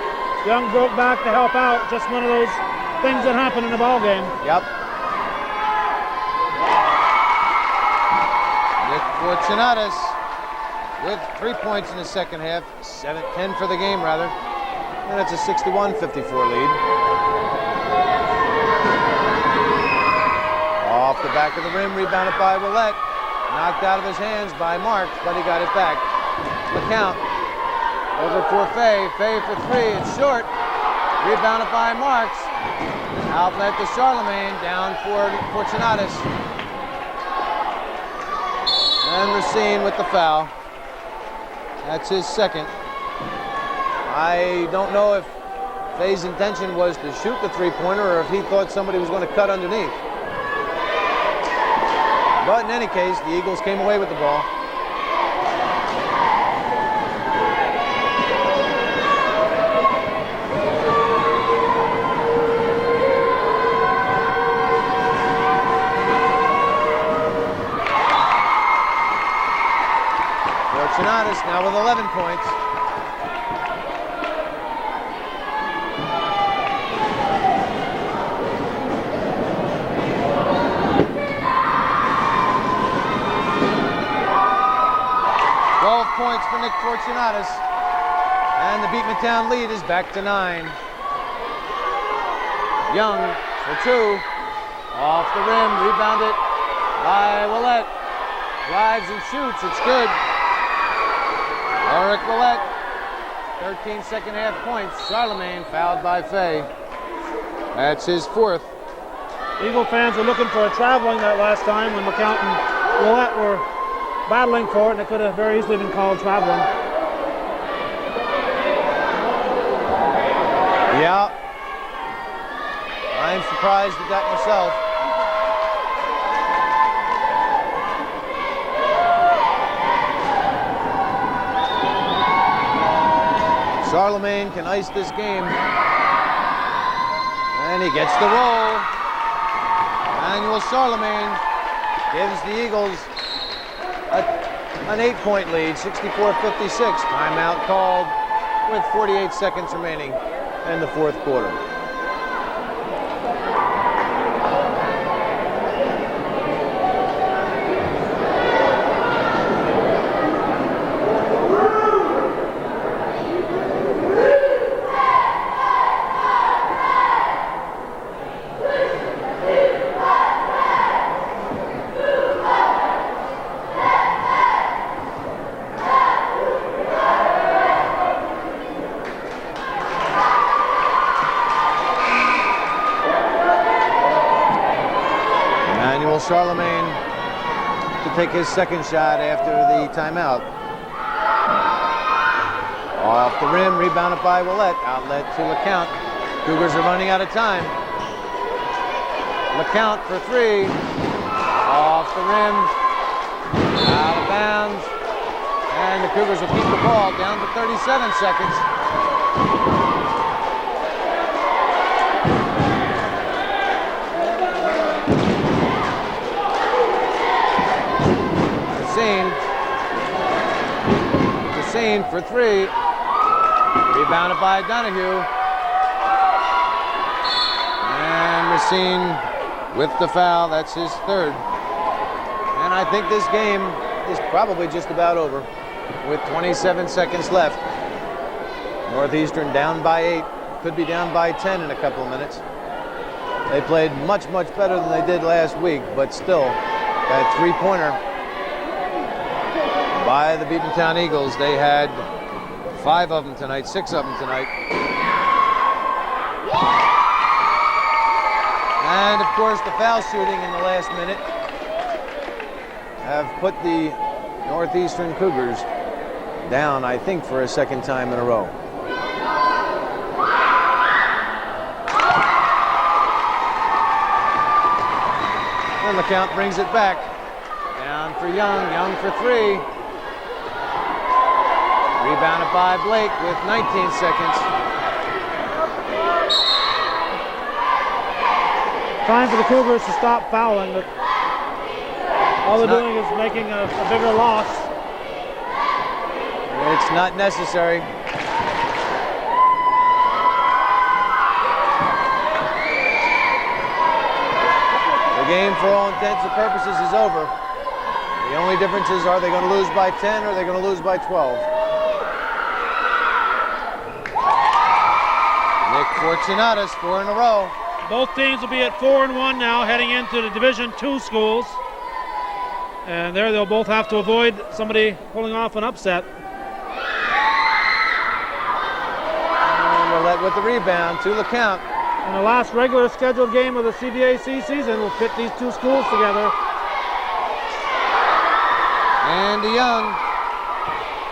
Young broke back to help out. Just one of those things that happen in the ball game. Yep. Nick Fortunatus with 3 points in the second half. 10 for the game, rather. And it's a 61-54 lead. Off the back of the rim, rebounded by Willett. Knocked out of his hands by Marks, but he got it back. LeCount. Over for Fay. Fay for 3. It's short. Rebounded by Marks. Outlet to Charlemagne. Down for Fortunatus. And Racine with the foul. That's his second. I don't know if Fay's intention was to shoot the three-pointer or if he thought somebody was going to cut underneath. But in any case, the Eagles came away with the ball. Fortunatus now with 11 points. Points for Nick Fortunatus, and the Beekmantown lead is back to 9. Young for 2, off the rim, rebounded by Willett, drives and shoots, it's good. Eric Willett, 13 second half points. Charlemagne fouled by Fay. That's his 4th. Eagle fans were looking for a traveling that last time when McCount and Willett were battling for it, and it could have very easily been called traveling. Yeah. I'm surprised at that myself. Charlemagne can ice this game. And he gets the roll. Emmanuel Charlemagne gives the Eagles an 8-point lead, 64-56. Timeout called with 48 seconds remaining in the 4th quarter. Charlemagne to take his 2nd shot after the timeout. Off the rim, rebounded by Willett. Outlet to LeCount. Cougars are running out of time. LeCount for 3. Off the rim. Out of bounds. And the Cougars will keep the ball down to 37 seconds. Racine for 3. Rebounded by Donahue. And Racine with the foul. That's his 3rd. And I think this game is probably just about over with 27 seconds left. Northeastern down by 8. Could be down by 10 in a couple of minutes. They played much, much better than they did last week, but still, that 3-pointer by the Beekmantown Eagles. They had 5 of them tonight, 6 of them tonight. And of course the foul shooting in the last minute have put the Northeastern Cougars down, I think, for a 2nd time in a row. And LeCount brings it back. Down for Young, Young for 3. Rebounded by Blake with 19 seconds. Time for the Cougars to stop fouling, but all they're doing is making a bigger loss. It's not necessary. The game, for all intents and purposes, is over. The only difference is, are they going to lose by 10 or are they going to lose by 12? Nick Fortunatus, 4 in a row. Both teams will be at 4-1 now, heading into the Division II schools. And there they'll both have to avoid somebody pulling off an upset. And Willett with the rebound to LeCount. And the last regular scheduled game of the CVAC season will fit these 2 schools together. And DeYoung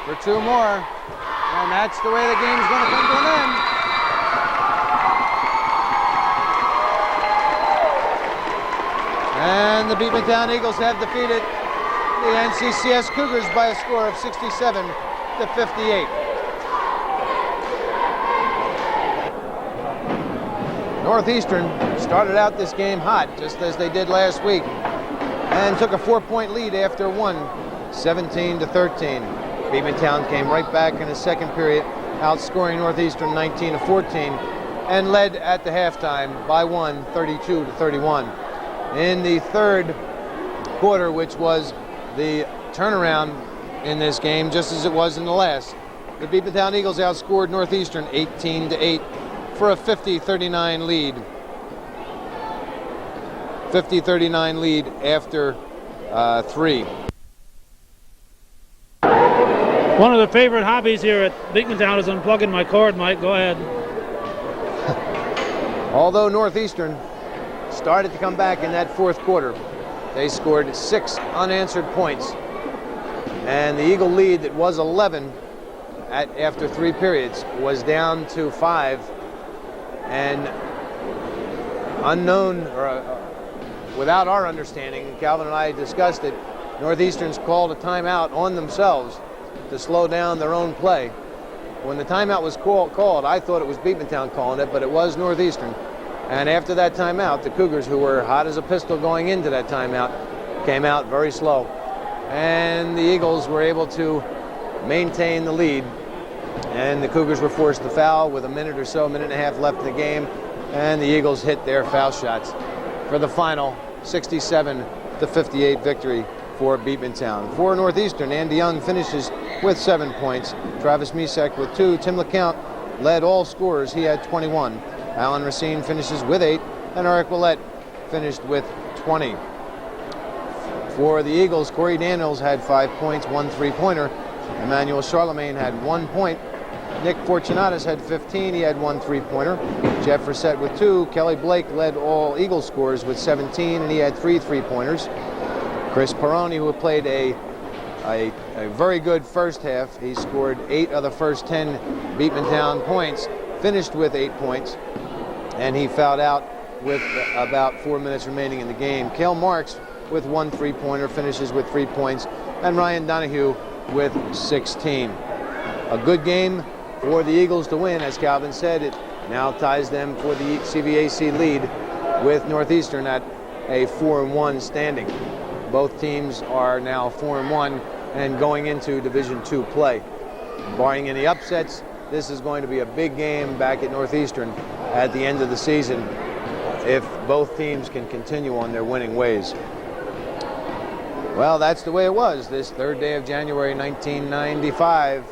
for 2 more. And that's the way the game's going to come to an end. And the Beekmantown Eagles have defeated the NCCS Cougars by a score of 67 to 58. Northeastern started out this game hot, just as they did last week, and took a 4-point lead after one, 17 to 13. Beekmantown came right back in the second period, outscoring Northeastern 19 to 14, and led at the halftime by one, 32 to 31. In the third quarter, which was the turnaround in this game, just as it was in the last, the Beekmantown Eagles outscored Northeastern 18 to 8 for a 50-39 lead. 50-39 lead after three. One of the favorite hobbies here at Beekmantown is unplugging my cord, Mike. Go ahead. Although Northeastern started to come back in that fourth quarter, they scored 6 unanswered points. And the Eagle lead that was 11 after 3 periods was down to 5. And unknown, or without our understanding, Calvin and I discussed it, Northeastern's called a timeout on themselves to slow down their own play. When the timeout was called, I thought it was Beekmantown calling it, but it was Northeastern. And after that timeout, the Cougars, who were hot as a pistol going into that timeout, came out very slow. And the Eagles were able to maintain the lead. And the Cougars were forced to foul with a minute and a half left in the game. And the Eagles hit their foul shots for the final 67 to 58 victory for Beekmantown. For Northeastern, Andy Young finishes with 7 points. Travis Misek with 2. Tim LeCount led all scorers. He had 21. Alan Racine finishes with 8. And Eric Willett finished with 20. For the Eagles, Corey Daniels had 5 points, 1 3-pointer. Emmanuel Charlemagne had 1 point. Nick Fortunatus had 15. He had 1 3-pointer. Jeff Reset with 2. Kelly Blake led all Eagles scorers with 17, and he had 3 3-pointers. Chris Peroni, who played a very good first half, he scored 8 of the first 10 Beekmantown points, finished with 8 points, and he fouled out with about 4 minutes remaining in the game. Cale Marks with 1 3-pointer finishes with 3 points, and Ryan Donahue with 16. A good game for the Eagles to win. As Calvin said, it now ties them for the CVAC lead with Northeastern at a 4-1 standing. Both teams are now 4-1 and going into Division II play. Barring any upsets, this is going to be a big game back at Northeastern at the end of the season if both teams can continue on their winning ways. Well, that's the way it was this third day of January 1995.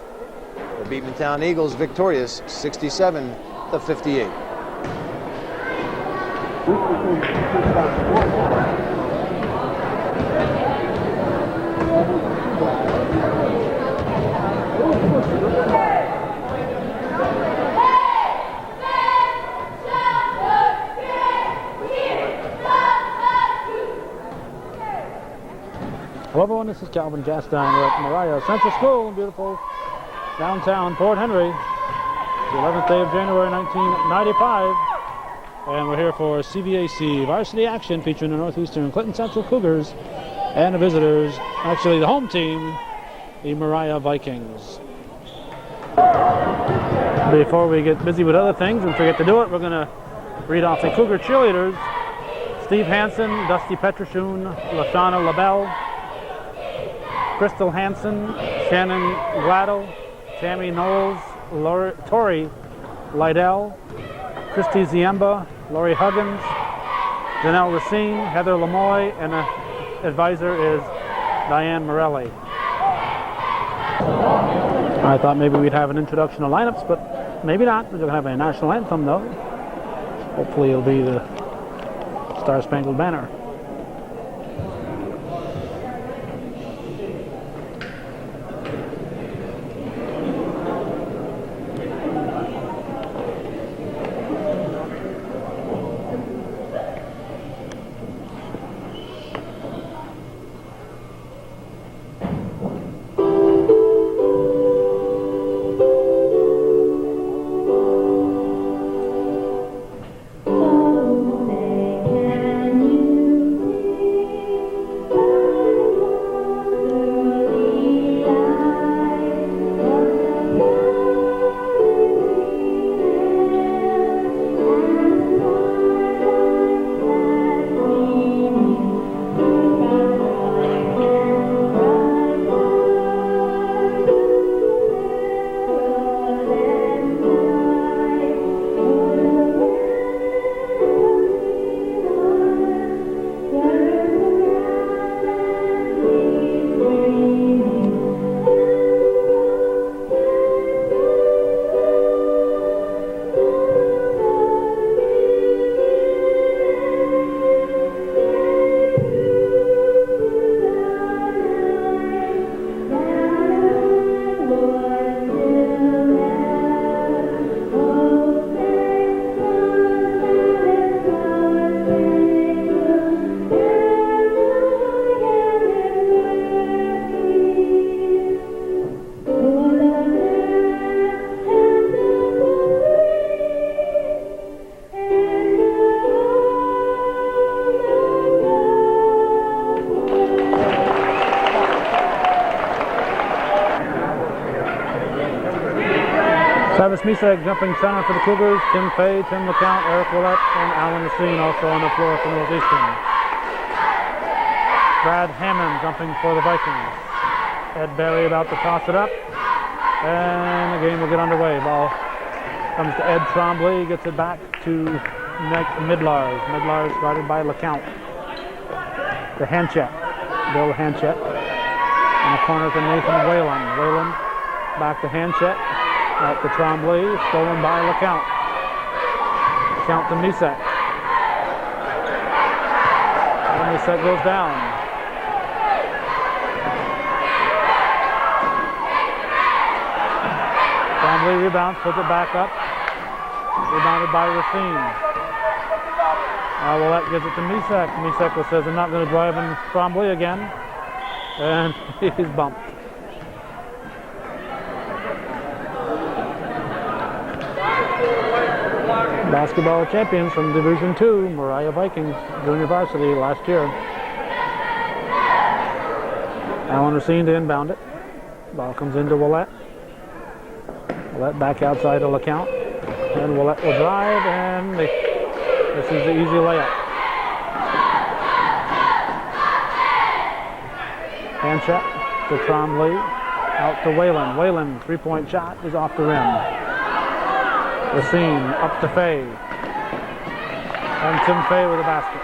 The Beekmantown Eagles victorious 67 to 58. Hello everyone, this is Calvin Chastain. We're at Mariah Central School in beautiful downtown Port Henry. It's the 11th day of January 1995. And we're here for CVAC varsity action featuring the Northeastern Clinton Central Cougars and the visitors, actually the home team, the Mariah Vikings. Before we get busy with other things and forget to do it, we're going to read off the Cougar cheerleaders. Steve Hansen, Dusty Petrashun, Lashana LaBelle, Crystal Hansen, Shannon Glado, Tammy Knowles, Tori Lydell, Christy Ziemba, Lori Huggins, Janelle Racine, Heather Lamoy, and the advisor is Diane Morelli. I thought maybe we'd have an introduction of lineups, but maybe not. We're going to have a national anthem, though. Hopefully it'll be the Star Spangled Banner. Someday can you Travis Misek jumping center for the Cougars. Tim Fay, Tim LeCount, Eric Willett, and Alan Racine also on the floor for Northeastern. Brad Hammond jumping for the Vikings. Ed Berry about to toss it up. And the game will get underway. Ball comes to Ed Trombley. Gets it back to Midlars. Midlars guarded by LeCount. To Hanchett. Bill Hanchett. In the corner to Nathan Whalen. Whalen back to Hanchett. Out to Trombley. Stolen by LeCount. LeCount to Misek. And Misek goes down. Trombley rebounds, puts it back up. Rebounded by Racine. Willett gives it to Misek. Misek says, I'm not going to drive in Trombley again. And he's bumped. Basketball champions from Division II, Moriah Vikings, junior varsity last year. Alan Racine to inbound it. Ball comes into Willett. Willett back outside to LeCount. And Willett will drive, and this is the easy layup. Hanchett to Trombley. Out to Whalen. Whalen, three-point shot is off the rim. Racine up to Fay. And Tim Fay with a basket.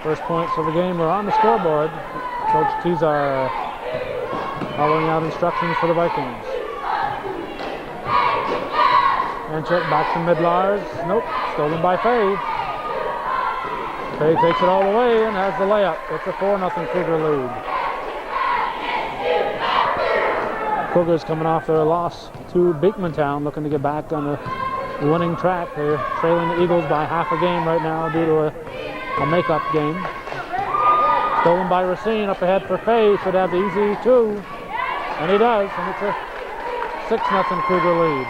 First points of the game are on the scoreboard. Coach Tizar following out instructions for the Vikings. Hanchett back to Midlars. Nope, stolen by Fay. Fay takes it all the way and has the layup. It's a 4-0 Cougar lead. Cougars coming off their loss to Beekmantown, looking to get back on the winning track. They're trailing the Eagles by half a game right now due to a makeup game. Stolen by Racine, up ahead for Fay. Should have the easy two, and he does, and it's a 6-0 Cougar lead.